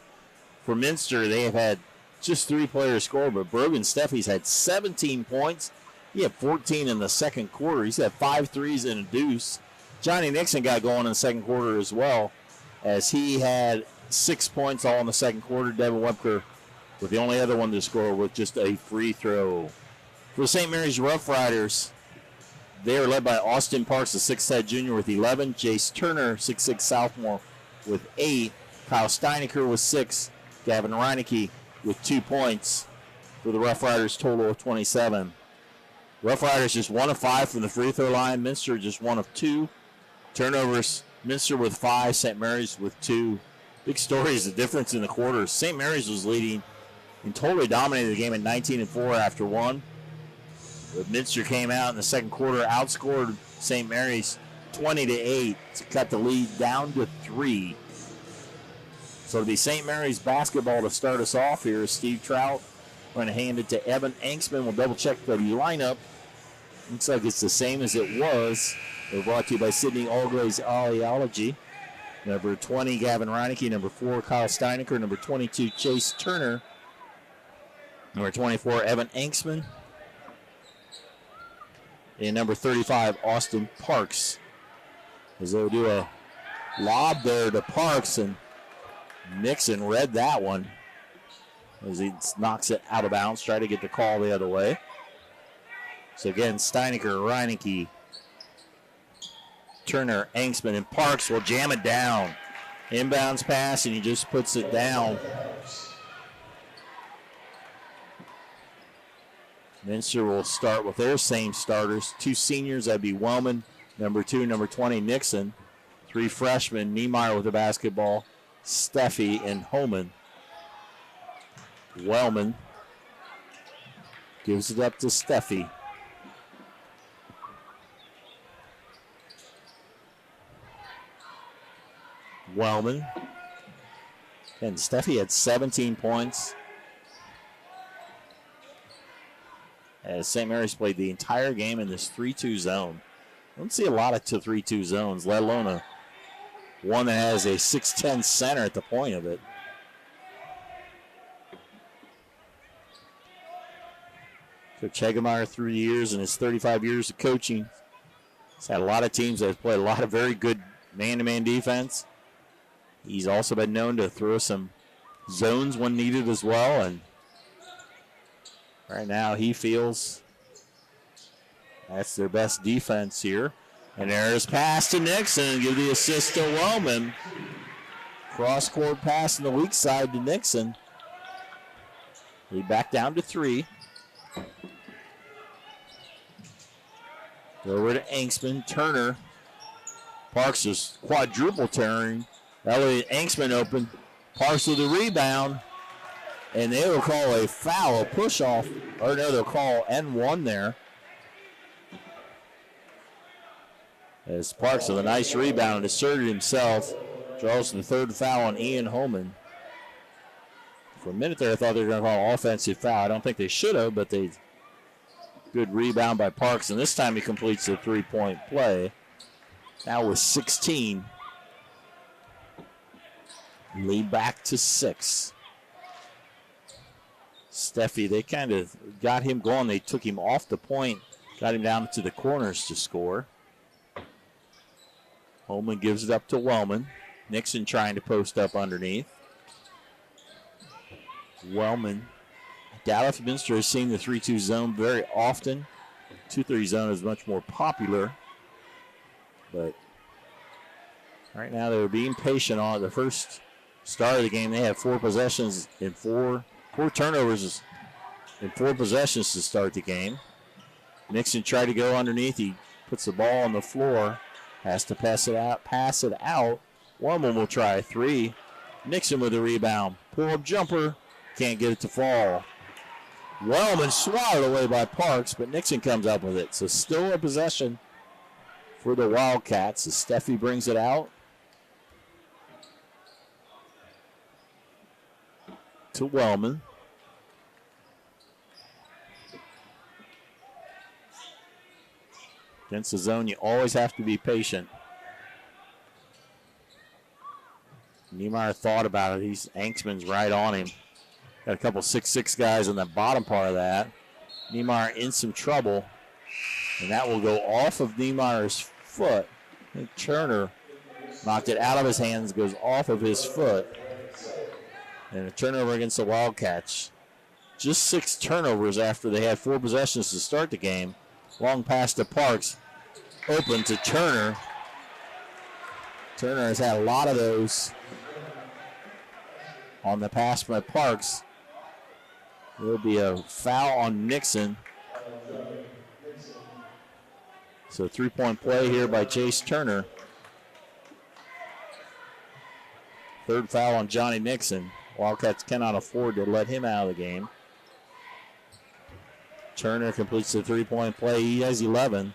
for Minster, they have had just 3 players score, but Brogan Steffi's had 17 points. He had 14 in the second quarter. He's had 5 threes and a deuce. Johnny Nixon got going in the second quarter as well, as he had 6 points all in the second quarter. Devin Webker with the only other one to score with just a free throw. For the St. Mary's Roughriders, they are led by Austin Parks, the 6'10" junior, with 11. Jace Turner, 6'6" sophomore, with 8. Kyle Steinecker with 6. Gavin Reinecke with 2 points for the Roughriders, total of 27. Roughriders just 1 of 5 from the free throw line. Minster just 1 of 2. Turnovers, Minster with 5, St. Mary's with 2. Big story is the difference in the quarters. St. Mary's was leading and totally dominated the game at 19-4 after 1. But Minster came out in the second quarter, outscored St. Mary's 20-8 to cut the lead down to 3. So it'll be St. Mary's basketball to start us off here. Steve Trout going to hand it to Evan Anksman. We'll double check the lineup. Looks like it's the same as it was. They're brought to you by Sydney Allgray's Oleology. Number 20, Gavin Reinecke. Number 4, Kyle Steinecker. Number 22, Chase Turner. Number 24, Evan Anksman. And number 35, Austin Parks. As they'll do a lob there to Parks, and Nixon read that one as he knocks it out of bounds, try to get the call the other way. So again, Steinecker, Reinecke, Turner, Anksman, and Parks will jam it down. Inbounds pass, and he just puts it down. Minster will start with their same starters. 2 seniors, that'd be Wellman, number 2, number 20, Nixon. 3 freshmen, Niemeyer with the basketball, Steffi, and Homan. Wellman gives it up to Steffi. Wellman. And Steffi had 17 points. As St. Mary's played the entire game in this 3-2 zone. I don't see a lot of 3-2 zones, let alone one that has a 6'10" center at the point of it. Coach Hegemeyer, through the years and his 35 years of coaching, he's had a lot of teams that have played a lot of very good man-to-man defense. He's also been known to throw some zones when needed as well, and right now he feels that's their best defense here. And there's pass to Nixon, give the assist to Wellman. Cross-court pass on the weak side to Nixon. He back down to 3. Over to Anksman, Turner. Parks is quadruple turning. That way Anksman open. Parks with the rebound. And they will call a foul, a push off. Or no, they'll call N1 there. As Parks with a nice rebound, asserted himself. Draws the third foul on Ian Holman. For a minute there, I thought they were going to call an offensive foul. I don't think they should have, but they good rebound by Parks, and this time he completes the three-point play. Now with 16. Lead back to 6. Steffi, they kind of got him going. They took him off the point, got him down to the corners to score. Holman gives it up to Wellman. Nixon trying to post up underneath. Wellman. I doubt if Minster has seen the 3-2 zone very often. 2-3 zone is much more popular. But right now they're being patient on the first start of the game. They have 4 possessions and 4 turnovers in 4 possessions to start the game. Nixon tried to go underneath. He puts the ball on the floor. Has to pass it out. Wellman will try 3. Nixon with the rebound. Pull-up jumper. Can't get it to fall. Wellman swatted away by Parks, but Nixon comes up with it. So still a possession for the Wildcats as Steffi brings it out to Wellman. Against the zone, you always have to be patient. Niemeyer thought about it. Anksman's right on him. Got a couple 6'6" guys on the bottom part of that. Niemeyer in some trouble. And that will go off of Niemeyer's foot. I think Turner knocked it out of his hands, goes off of his foot. And a turnover against the Wildcats. Just 6 turnovers after they had 4 possessions to start the game. Long pass to Parks. Open to Turner. Turner has had a lot of those on the pass by Parks. There'll be a foul on Nixon. So 3-point play here by Chase Turner. Third foul on Johnny Nixon. Wildcats cannot afford to let him out of the game. Turner completes the 3-point play. He has 11.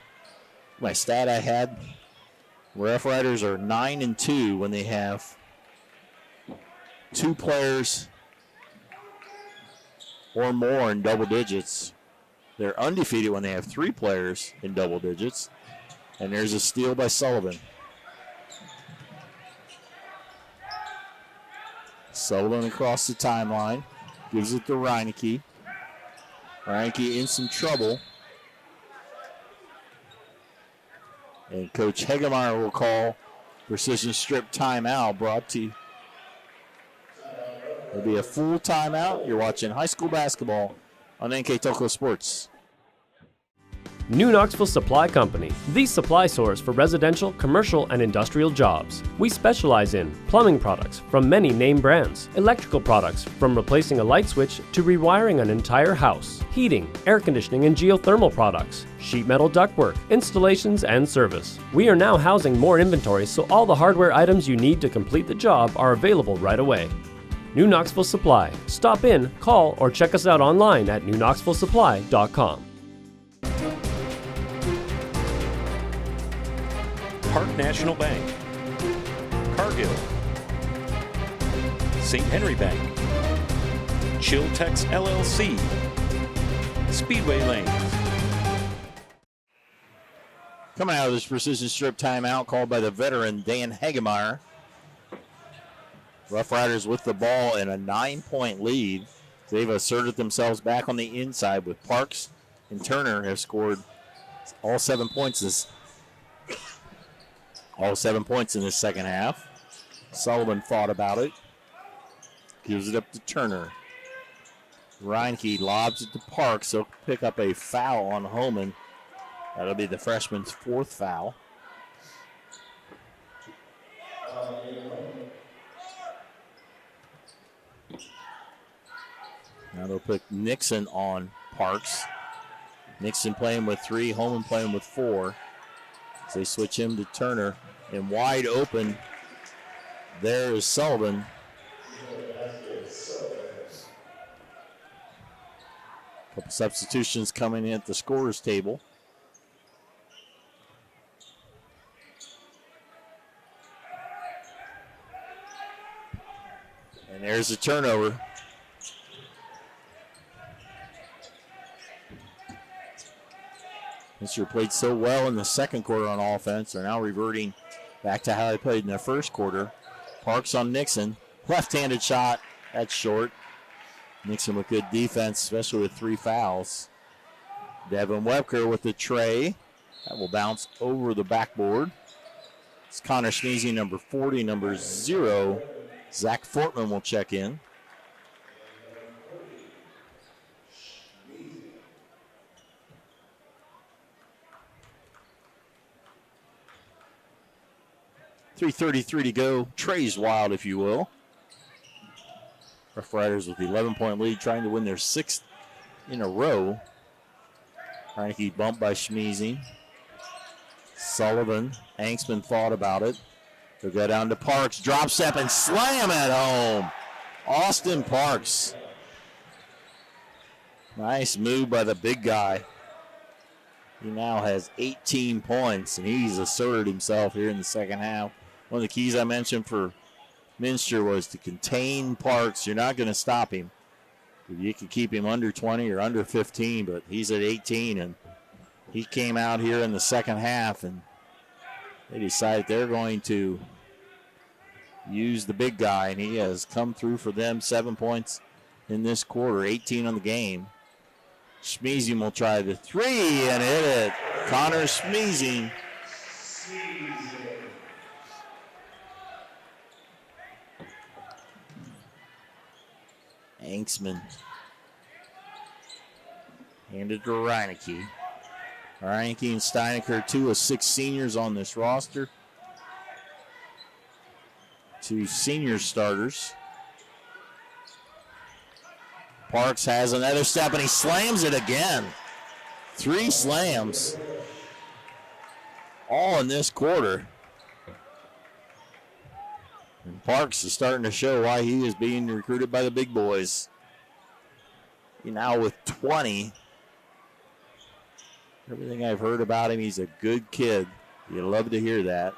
My stat I had, Roughriders are 9-2 when they have 2 players or more in double digits. They're undefeated when they have 3 players in double digits. And there's a steal by Sullivan. Sullivan across the timeline. Gives it to Reineke. Reineke in some trouble. And Coach Hegemeyer will call precision strip timeout brought to you. It'll be a full timeout. You're watching high school basketball on NKTelco Sports. New Knoxville Supply Company, the supply source for residential, commercial, and industrial jobs. We specialize in plumbing products from many name brands, electrical products from replacing a light switch to rewiring an entire house, heating, air conditioning, and geothermal products, sheet metal ductwork, installations, and service. We are now housing more inventory, so all the hardware items you need to complete the job are available right away. New Knoxville Supply. Stop in, call, or check us out online at newknoxvillesupply.com. Park National Bank, Cargill, St. Henry Bank, Chiltex LLC, Speedway Lanes. Coming out of this precision strip timeout called by the veteran Dan Hegemeyer. Roughriders with the ball in a 9-point lead. They've asserted themselves back on the inside with Parks and Turner have scored all 7 points in this second half. Sullivan thought about it. Gives it up to Turner. Reinke lobs it to Parks. He'll pick up a foul on Homan. That'll be the freshman's 4th foul. Now they'll put Nixon on Parks. Nixon playing with 3, Homan playing with 4. As they switch him to Turner. And wide open, there is Sullivan. Couple substitutions coming in at the scorer's table. And there's a turnover. Minster played so well in the second quarter on offense. They're now reverting back to how they played in the first quarter. Parks on Nixon. Left-handed shot. That's short. Nixon with good defense, especially with 3 fouls. Devin Webker with the tray. That will bounce over the backboard. It's Connor Schmeezy, number 40, number 0. Zach Fortman will check in. .333 to go. Trey's wild, if you will. Roughriders with the 11-point lead, trying to win their 6th in a row. Reinke bumped by Schmeezy. Sullivan, Angsman thought about it. They'll go down to Parks, drop step and slam at home. Austin Parks. Nice move by the big guy. He now has 18 points, and he's asserted himself here in the second half. One of the keys I mentioned for Minster was to contain Parks. You're not going to stop him. You can keep him under 20 or under 15, but he's at 18, and he came out here in the second half, and they decided they're going to use the big guy, and he has come through for them. 7 points in this quarter, 18 on the game. Schmeezy will try the 3 and hit it. Connor Schmeezy. Angsman handed to Reineke. Reineke and Steinecker, 2 of 6 seniors on this roster. 2 senior starters. Parks has another step, and he slams it again. 3 slams. All in this quarter. And Parks is starting to show why he is being recruited by the big boys. He now with 20. Everything I've heard about him, he's a good kid. You love to hear that.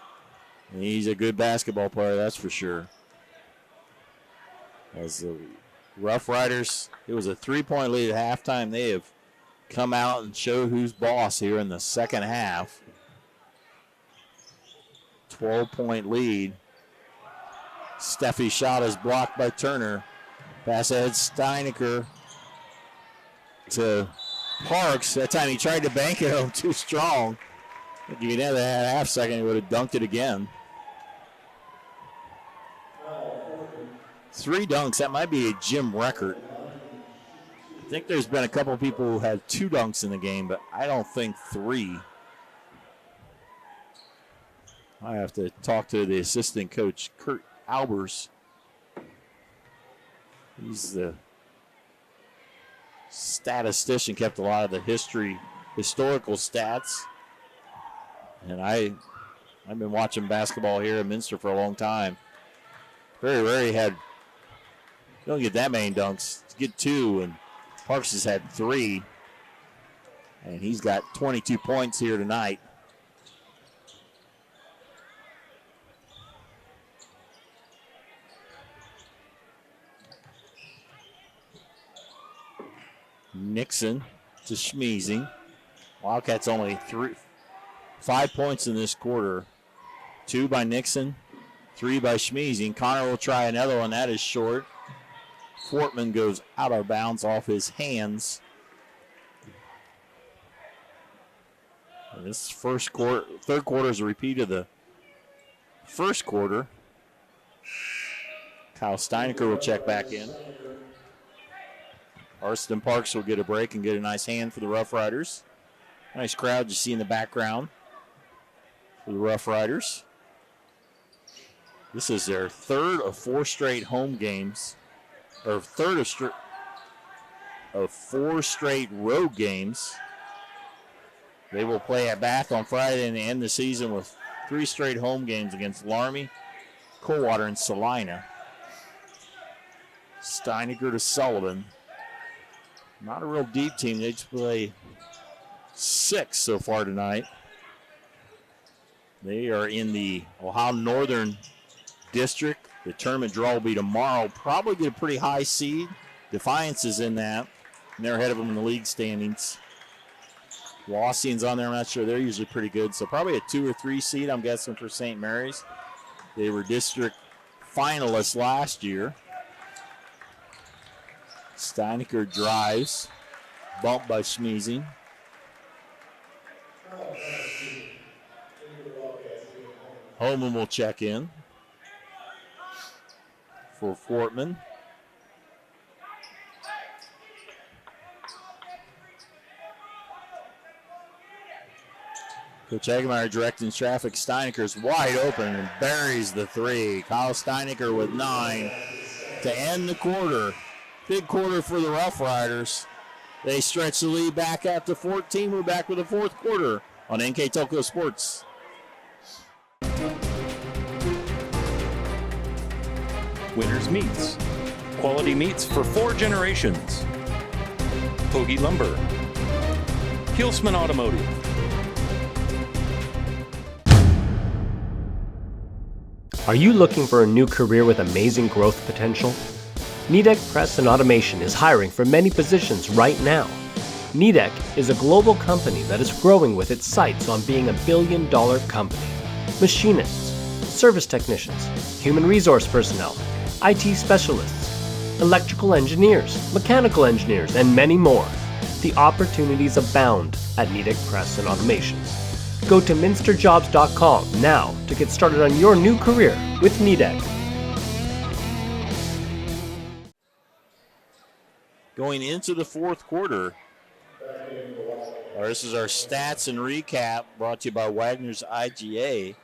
And he's a good basketball player, that's for sure. As the Roughriders, it was a 3-point lead at halftime. They have come out and showed who's boss here in the second half. 12-point lead. Steffi's shot is blocked by Turner. Pass ahead, Steinecker to Parks. That time he tried to bank it home too strong. If you could have that half second, he would have dunked it again. 3 dunks, that might be a gym record. I think there's been a couple of people who had 2 dunks in the game, but I don't think 3. I have to talk to the assistant coach, Kurt Albers. He's the statistician, kept a lot of the historical stats. And I've been watching basketball here in Minster for a long time. Very rarely you don't get that many dunks. You get 2, and Parks has had 3. And he's got 22 points here tonight. Nixon to Schmeezy. Wildcats only 5 points in this quarter. 2 by Nixon, 3 by Schmeezy. And Connor will try another one. That is short. Fortman goes out of bounds off his hands. And this third quarter is a repeat of the first quarter. Kyle Steinecker will check back in. Arston Parks will get a break and get a nice hand for the Roughriders. Nice crowd you see in the background for the Roughriders. This is their third of 4 straight home games, or third of 4 straight road games. They will play at Bath on Friday and end the season with 3 straight home games against Laramie, Coldwater, and Salina. Steinecker to Sullivan. Not a real deep team. They just play 6 so far tonight. They are in the Ohio Northern District. The tournament draw will be tomorrow. Probably get a pretty high seed. Defiance is in that. And they're ahead of them in the league standings. Wassian's on there. I'm not sure. They're usually pretty good. So probably a 2 or 3 seed, I'm guessing, for St. Mary's. They were district finalists last year. Steinecker drives. Bumped by Schmeezing. Holman will check in for Fortman. Coach Hagemeyer directing traffic. Steinecker's wide open and buries the 3. Kyle Steinecker with 9 to end the quarter. Big quarter for the Roughriders. They stretch the lead back out to 14. We're back with the fourth quarter on NKTelco Sports. Winners Meats. Quality meats for 4 generations. Hoagie Lumber. Hilsman Automotive. Are you looking for a new career with amazing growth potential? NKTelco Press and Automation is hiring for many positions right now. NKTelco is a global company that is growing with its sights on being a billion-dollar company. Machinists, service technicians, human resource personnel, IT specialists, electrical engineers, mechanical engineers, and many more. The opportunities abound at NKTelco Press and Automation. Go to minsterjobs.com now to get started on your new career with NKTelco. Going into the fourth quarter, this is our stats and recap brought to you by Wagner's IGA.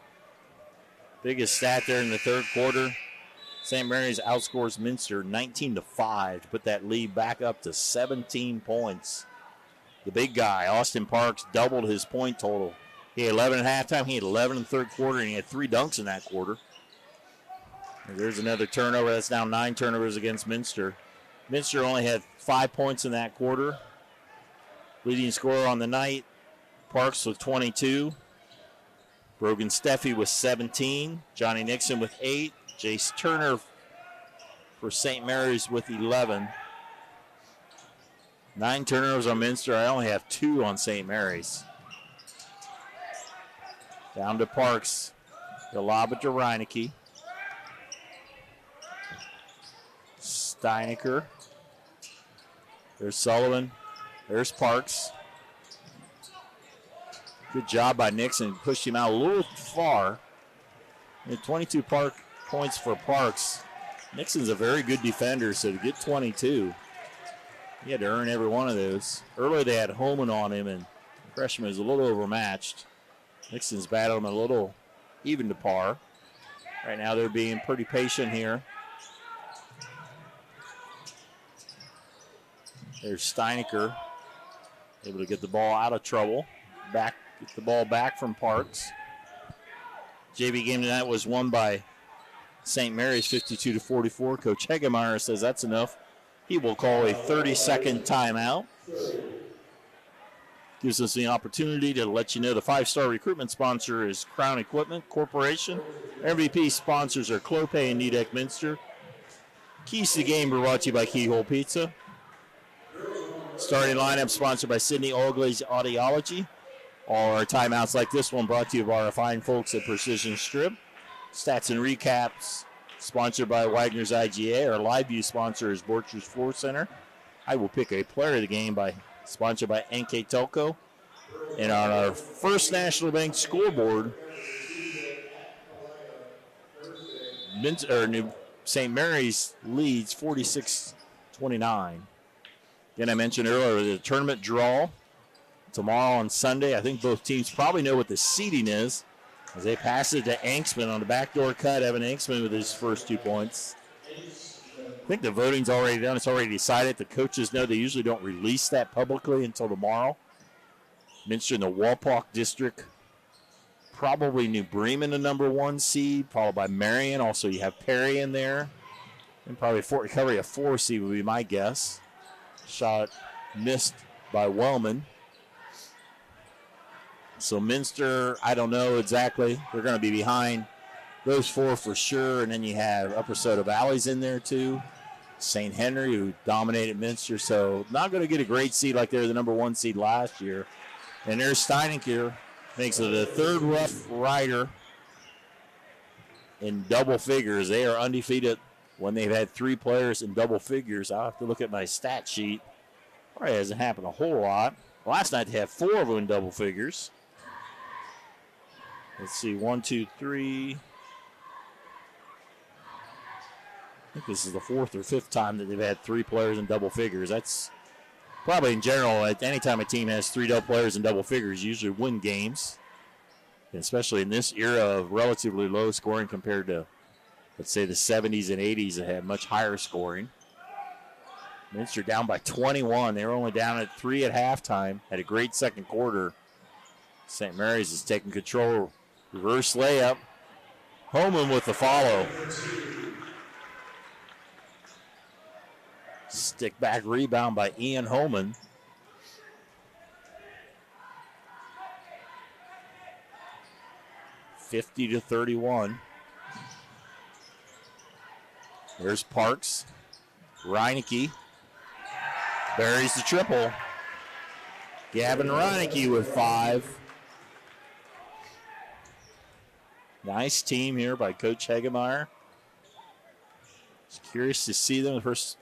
Biggest stat there in the third quarter. St. Mary's outscores Minster 19-5 to put that lead back up to 17 points. The big guy, Austin Parks, doubled his point total. He had 11 at halftime, he had 11 in the third quarter, and he had 3 dunks in that quarter. And there's another turnover. That's now 9 turnovers against Minster. Minster only had 5 points in that quarter. Leading scorer on the night, Parks with 22. Brogan Steffi with 17. Johnny Nixon with 8. Jace Turner for St. Mary's with 11. 9 turnovers on Minster. I only have 2 on St. Mary's. Down to Parks. The lob it to Reineke. Steinecker. There's Sullivan. There's Parks. Good job by Nixon. Pushed him out a little far. 22 points for Parks. Nixon's a very good defender, so to get 22, he had to earn every one of those. Earlier they had Holman on him, and the freshman was a little overmatched. Nixon's battled him a little even to par. Right now they're being pretty patient here. There's Steinecker, able to get the ball out of trouble. Get the ball back from Parks. JV game tonight was won by St. Mary's 52-44. Coach Hegemeyer says that's enough. He will call a 30-second timeout. Gives us the opportunity to let you know the 5-star recruitment sponsor is Crown Equipment Corporation. MVP sponsors are Clopay and NKTelco Minster. Keys to the game brought to you by Keyhole Pizza. Starting lineup sponsored by Sidney Ogley's Audiology. All our timeouts like this one brought to you by our fine folks at Precision Strip. Stats and recaps sponsored by Wagner's IGA. Our live view sponsor is Borchers Floor Center. I will pick a player of the game sponsored by NKTelco. And on our First National Bank scoreboard, St. Mary's leads 46-29. Again, I mentioned earlier the tournament draw tomorrow on Sunday. I think both teams probably know what the seeding is as they pass it to Anksman on the backdoor cut. Evan Anksman with his first 2 points. I think the voting's already done. It's already decided. The coaches know they usually don't release that publicly until tomorrow. Minster in the Walpock district. Probably New Bremen, the number 1 seed, followed by Marion. Also, you have Perry in there. And probably Fort Recovery, a 4 seed would be my guess. Shot missed by Wellman. So Minster, I don't know exactly. They're going to be behind those 4 for sure. And then you have Upper Soda Valley's in there too. St. Henry, who dominated Minster. So not going to get a great seed like they were the number 1 seed last year. And there's Steinecker. Makes it the 3rd Rough Rider in double figures. They are undefeated when they've had 3 players in double figures. I'll have to look at my stat sheet. Probably hasn't happened a whole lot. Last night they had 4 of them in double figures. Let's see, 1, 2, 3. I think this is the 4th or 5th time that they've had 3 players in double figures. That's probably in general, at any time a team has 3 double players in double figures, usually win games. And especially in this era of relatively low scoring compared to, let's say, the 70s and 80s that had much higher scoring. Minster down by 21. They were only down at 3 at halftime. Had a great second quarter. St. Mary's is taking control. Reverse layup. Holman with the follow. Stick back rebound by Ian Holman. (50-31). There's Parks. Reineke buries the triple. Gavin Reineke with 5. Nice team here by Coach Hagemeyer. Just curious to see them. The first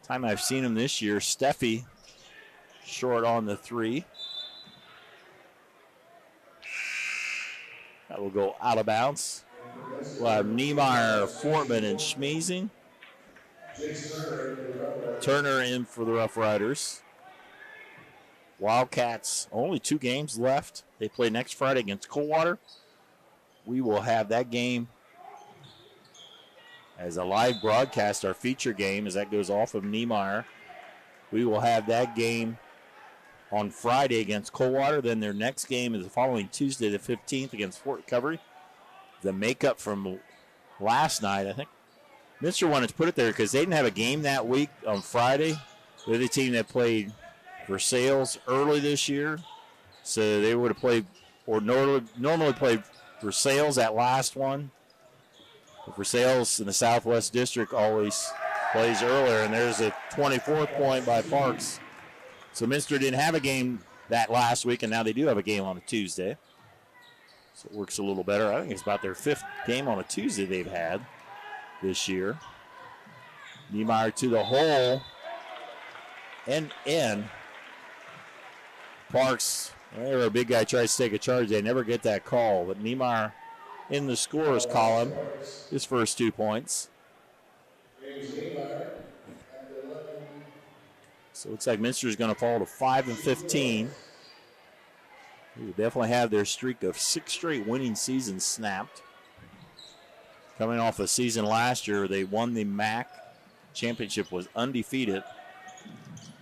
time I've seen them this year. Steffi short on the 3. That will go out of bounds. We'll have Niemeyer, Fortman, and Schmeezing. Turner in for the Rough Riders. Wildcats, only 2 games left. They play next Friday against Coldwater. We will have that game as a live broadcast, our feature game, as that goes off of Niemeyer. We will have that game on Friday against Coldwater. Then their next game is the following Tuesday, the 15th, against Fort Recovery. The makeup from last night, I think Minster wanted to put it there because they didn't have a game that week on Friday. They're the team that played Versailles early this year. So they would have played, or normally played Versailles that last one. Versailles in the Southwest District always plays earlier, and there's a 24th point by Parks. So Minster didn't have a game that last week, and now they do have a game on a Tuesday. So it works a little better. I think it's about their 5th game on a Tuesday they've had this year. Niemeyer to the hole and in. Parks, whenever a big guy tries to take a charge, they never get that call, but Niemeyer in the scorer's column, his first 2 points. So it looks like Minster is going to fall to 5-15. They will definitely have their streak of 6 straight winning seasons snapped. Coming off a season last year, they won the MAC championship, was undefeated.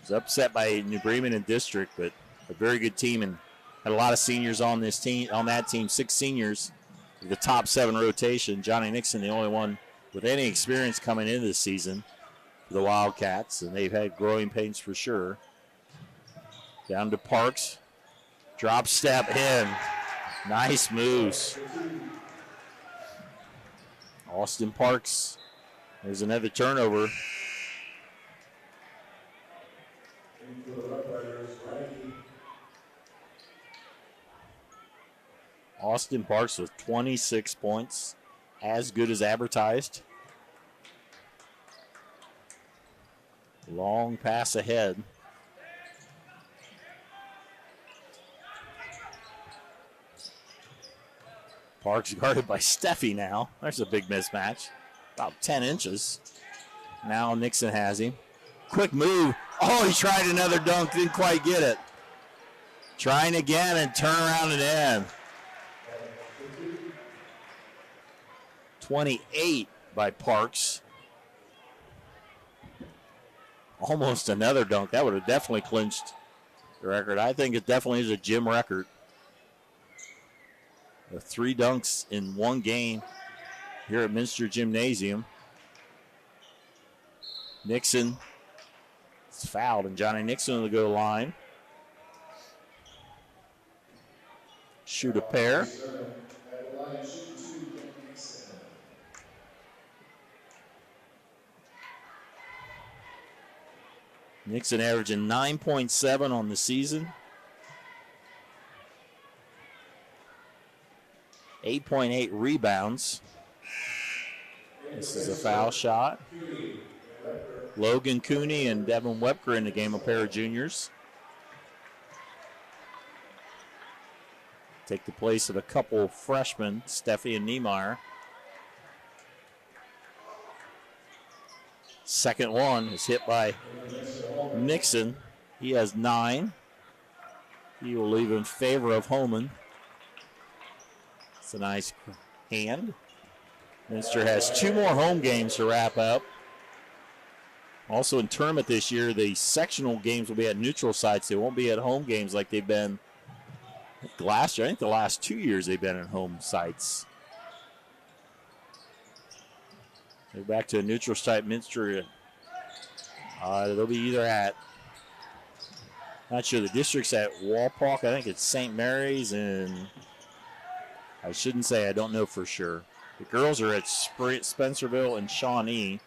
Was upset by New Bremen in district, but a very good team and had a lot of seniors on this team. On that team, 6 seniors. The top 7 rotation. Johnny Nixon, the only one with any experience coming into this season for the Wildcats, and they've had growing pains for sure. Down to Parks. Drop step in. Nice moves. Austin Parks. There's another turnover. Austin Parks with 26 points, as good as advertised. Long pass ahead. Parks guarded by Steffi now. There's a big mismatch. About 10 inches. Now Nixon has him. Quick move. Oh, he tried another dunk. Didn't quite get it. Trying again and turn around and in. 28 by Parks. Almost another dunk. That would have definitely clinched the record. I think it definitely is a gym record. The 3 dunks in one game here at Minster Gymnasium. Nixon is fouled, and Johnny Nixon on the goal line. Shoot a pair. Nixon averaging 9.7 on the season. 8.8 rebounds. This is a foul shot. Logan Cooney and Devin Wepker in the game, a pair of juniors. Take the place of a couple freshmen, Steffi and Niemeyer. Second one is hit by Nixon. He has 9. He will leave in favor of Holman. It's a nice hand. Minster has 2 more home games to wrap up. Also in tournament this year, the sectional games will be at neutral sites. They won't be at home games like they've been last year. I think the last 2 years they've been at home sites. They're back to a neutral site. Minster, they'll be either at, not sure, the district's at Walpock. I think it's St. Mary's, and I shouldn't say, I don't know for sure. The girls are at Spencerville and Shawnee.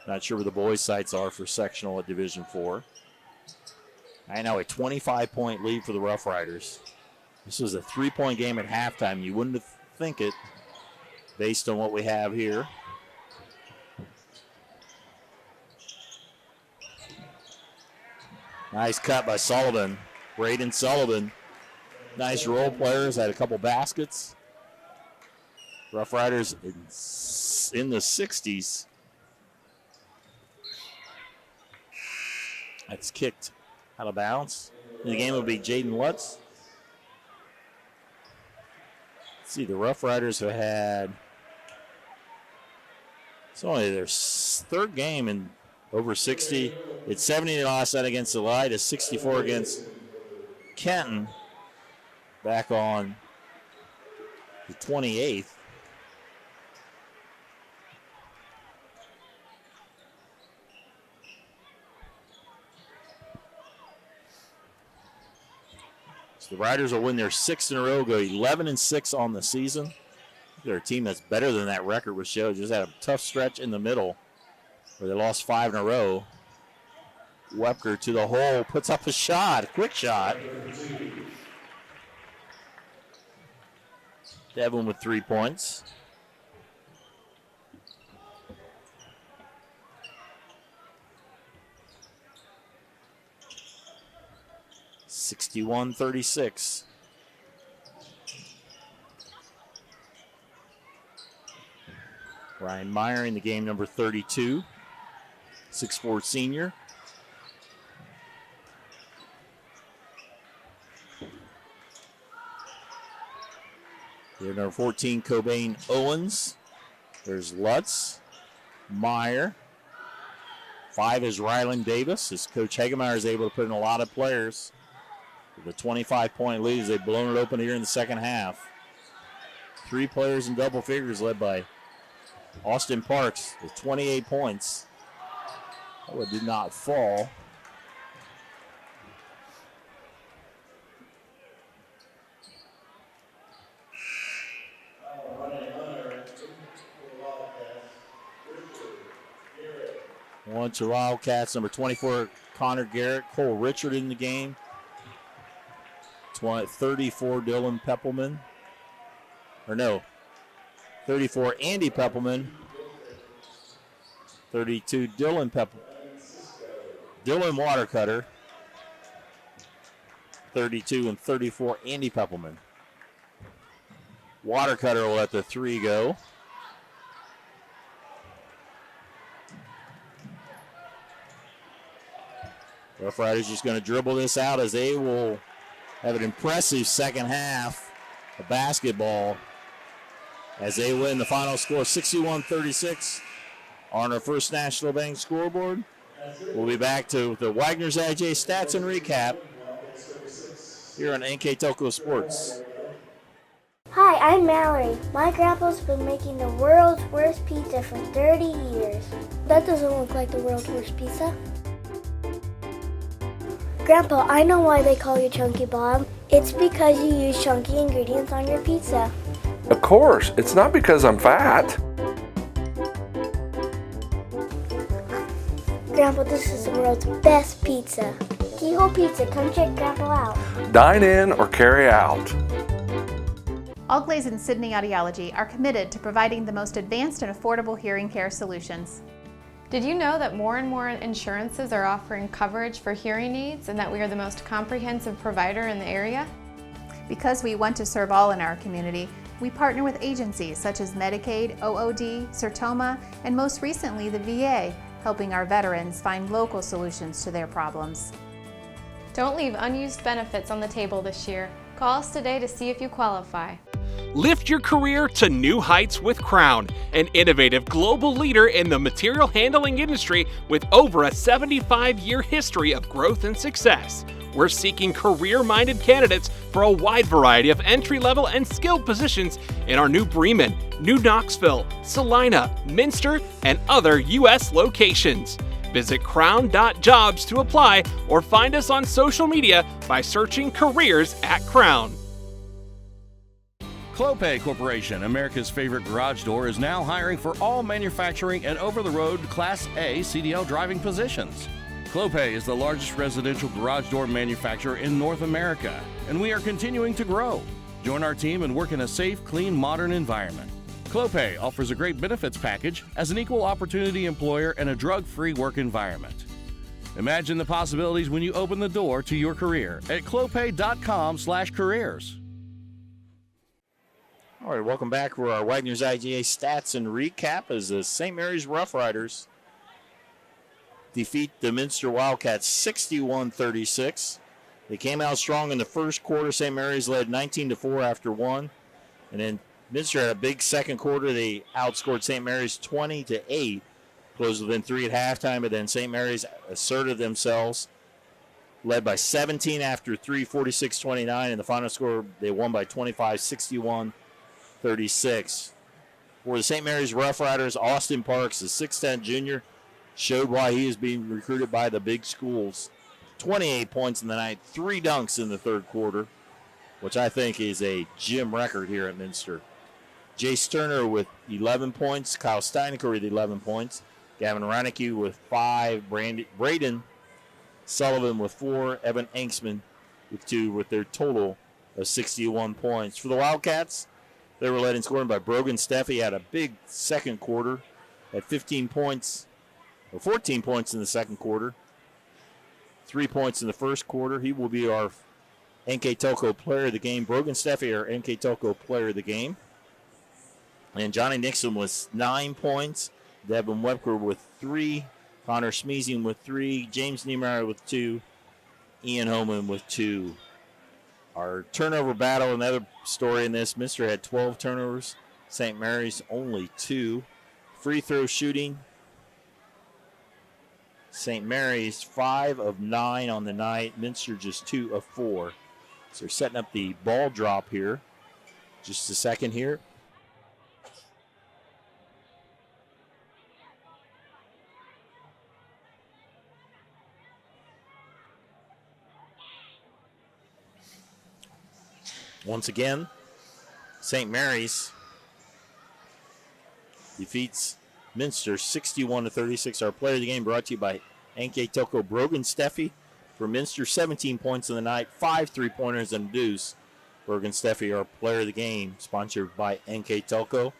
Not sure where the boys' sites are for sectional at Division IV. I know, a 25-point lead for the Roughriders. This was a 3-point game at halftime. You wouldn't think it based on what we have here. Nice cut by Sullivan. Braden Sullivan. Nice role players, had a couple baskets. Roughriders in the 60s. That's kicked out of bounds. In the game will be Jaden Lutz. Let's see, the Roughriders have had, it's only their 3rd game in over 60. It's 70 last night against Elida, 64 against Kenton back on the 28th. So the Riders will win their 6th in a row, go 11-6 on the season. They're a team that's better than that record would show. Just had a tough stretch in the middle where they lost 5 in a row. Wepker to the hole, puts up a shot, quick shot. Devin with 3 points. (61-36). Ryan Meyer in the game, number 32, 6'4" senior. There, number 14, Cobain Owens. There's Lutz, Meyer. 5 is Rylan Davis, as Coach Hagemeyer is able to put in a lot of players. With a 25-point lead as they've blown it open here in the second half. 3 players in double figures led by Austin Parks with 28 points. That one did not fall. One to Wildcats, number 24, Connor Garrett. Cole Richard in the game. 34, Dylan Peppelman. Or no, 34, Andy Peppelman. 32, Dylan Watercutter. 32 and 34, Andy Peppelman. Watercutter will let the three go. Roughriders just going to dribble this out as they will have an impressive second half of basketball as they win the final score 61-36 on our First National Bank scoreboard. We'll be back to the Wagner's IJ stats and recap here on NKTelco Sports. Hi, I'm Mallory. My grandpa's been making the world's worst pizza for 30 years. That doesn't look like the world's worst pizza. Grandpa, I know why they call you Chunky Bob. It's because you use chunky ingredients on your pizza. Of course, it's not because I'm fat. Grandpa, this is the world's best pizza. Keyhole Pizza, come check Grandpa out. Dine in or carry out. Allglaze and Sydney Audiology are committed to providing the most advanced and affordable hearing care solutions. Did you know that more and more insurances are offering coverage for hearing needs and that we are the most comprehensive provider in the area? Because we want to serve all in our community, we partner with agencies such as Medicaid, OOD, Sertoma, and most recently the VA, helping our veterans find local solutions to their problems. Don't leave unused benefits on the table this year. Call us today to see if you qualify. Lift your career to new heights with Crown, an innovative global leader in the material handling industry with over a 75-year history of growth and success. We're seeking career-minded candidates for a wide variety of entry-level and skilled positions in our new Bremen, New Knoxville, Salina, Minster, and other U.S. locations. Visit crown.jobs to apply or find us on social media by searching Careers at Crown. Clopay Corporation, America's favorite garage door, is now hiring for all manufacturing and over-the-road Class A CDL driving positions. Clopay is the largest residential garage door manufacturer in North America, and we are continuing to grow. Join our team and work in a safe, clean, modern environment. Clopay offers a great benefits package as an equal opportunity employer and a drug-free work environment. Imagine the possibilities when you open the door to your career at clopay.com/careers. All right, welcome back for our Wagner's IGA stats and recap as the St. Mary's Roughriders defeat the Minster Wildcats 61-36. They came out strong in the first quarter. St. Mary's led 19-4 after one. And then Minster had a big second quarter. They outscored St. Mary's 20-8. Closed within 3 at halftime, but then St. Mary's asserted themselves. Led by 17 after 3, 46-29. And the final score, they won by 25, 61-36. For the St. Mary's Roughriders, Austin Parks, the 6'10 junior, showed why he is being recruited by the big schools. 28 points in the night, 3 dunks in the third quarter, which I think is a gym record here at Minster. Jay Sterner with 11 points, Kyle Steinecker with 11 points, Gavin Reinecke with 5, Braden Sullivan with 4, Evan Anksman with 2, with their total of 61 points. For the Wildcats, they were led in scoring by Brogan Steffi. Had a big second quarter at 15 points, or 14 points in the second quarter. 3 points in the first quarter. He will be our NKTelco player of the game. Brogan Steffi, our NKTelco player of the game. And Johnny Nixon was 9 points. Devin Webker with 3. Connor Smeezing with 3. James Niemeyer with 2. Ian Homan with 2. Our turnover battle, another story in this. Minster had 12 turnovers. St. Mary's only 2. Free throw shooting. St. Mary's 5 of 9 on the night. Minster just 2 of 4. So they're setting up the ball drop here. Just a second here. Once again, St. Mary's defeats Minster 61-36. Our player of the game brought to you by NKTelco. Brogan Steffi for Minster, 17 points in the night, 5 3-pointers and a deuce. Brogan Steffi, our player of the game, sponsored by NKTelco.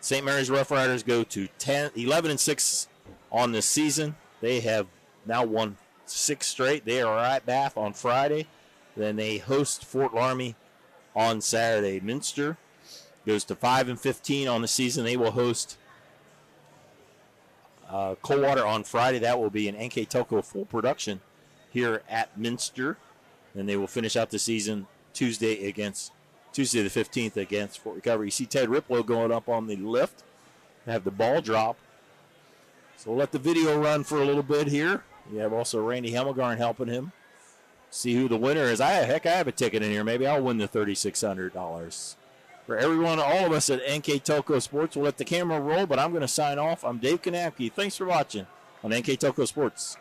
St. Mary's Roughriders go to 11-6 on this season. They have now won 6 straight. They are at Bath on Friday. Then they host Fort Laramie on Saturday. Minster goes to 5-15 on the season. They will host Coldwater on Friday. That will be an NKTelco full production here at Minster. And they will finish out the season Tuesday the 15th against Fort Recovery. You see Ted Riplow going up on the lift. Have the ball drop. So we'll let the video run for a little bit here. You have also Randy Hemmelgarn helping him. See who the winner is. I have a ticket in here. Maybe I'll win the $3,600. For everyone, all of us at NKTelco Sports, we'll let the camera roll, but I'm going to sign off. I'm Dave Kanapke. Thanks for watching on NKTelco Sports.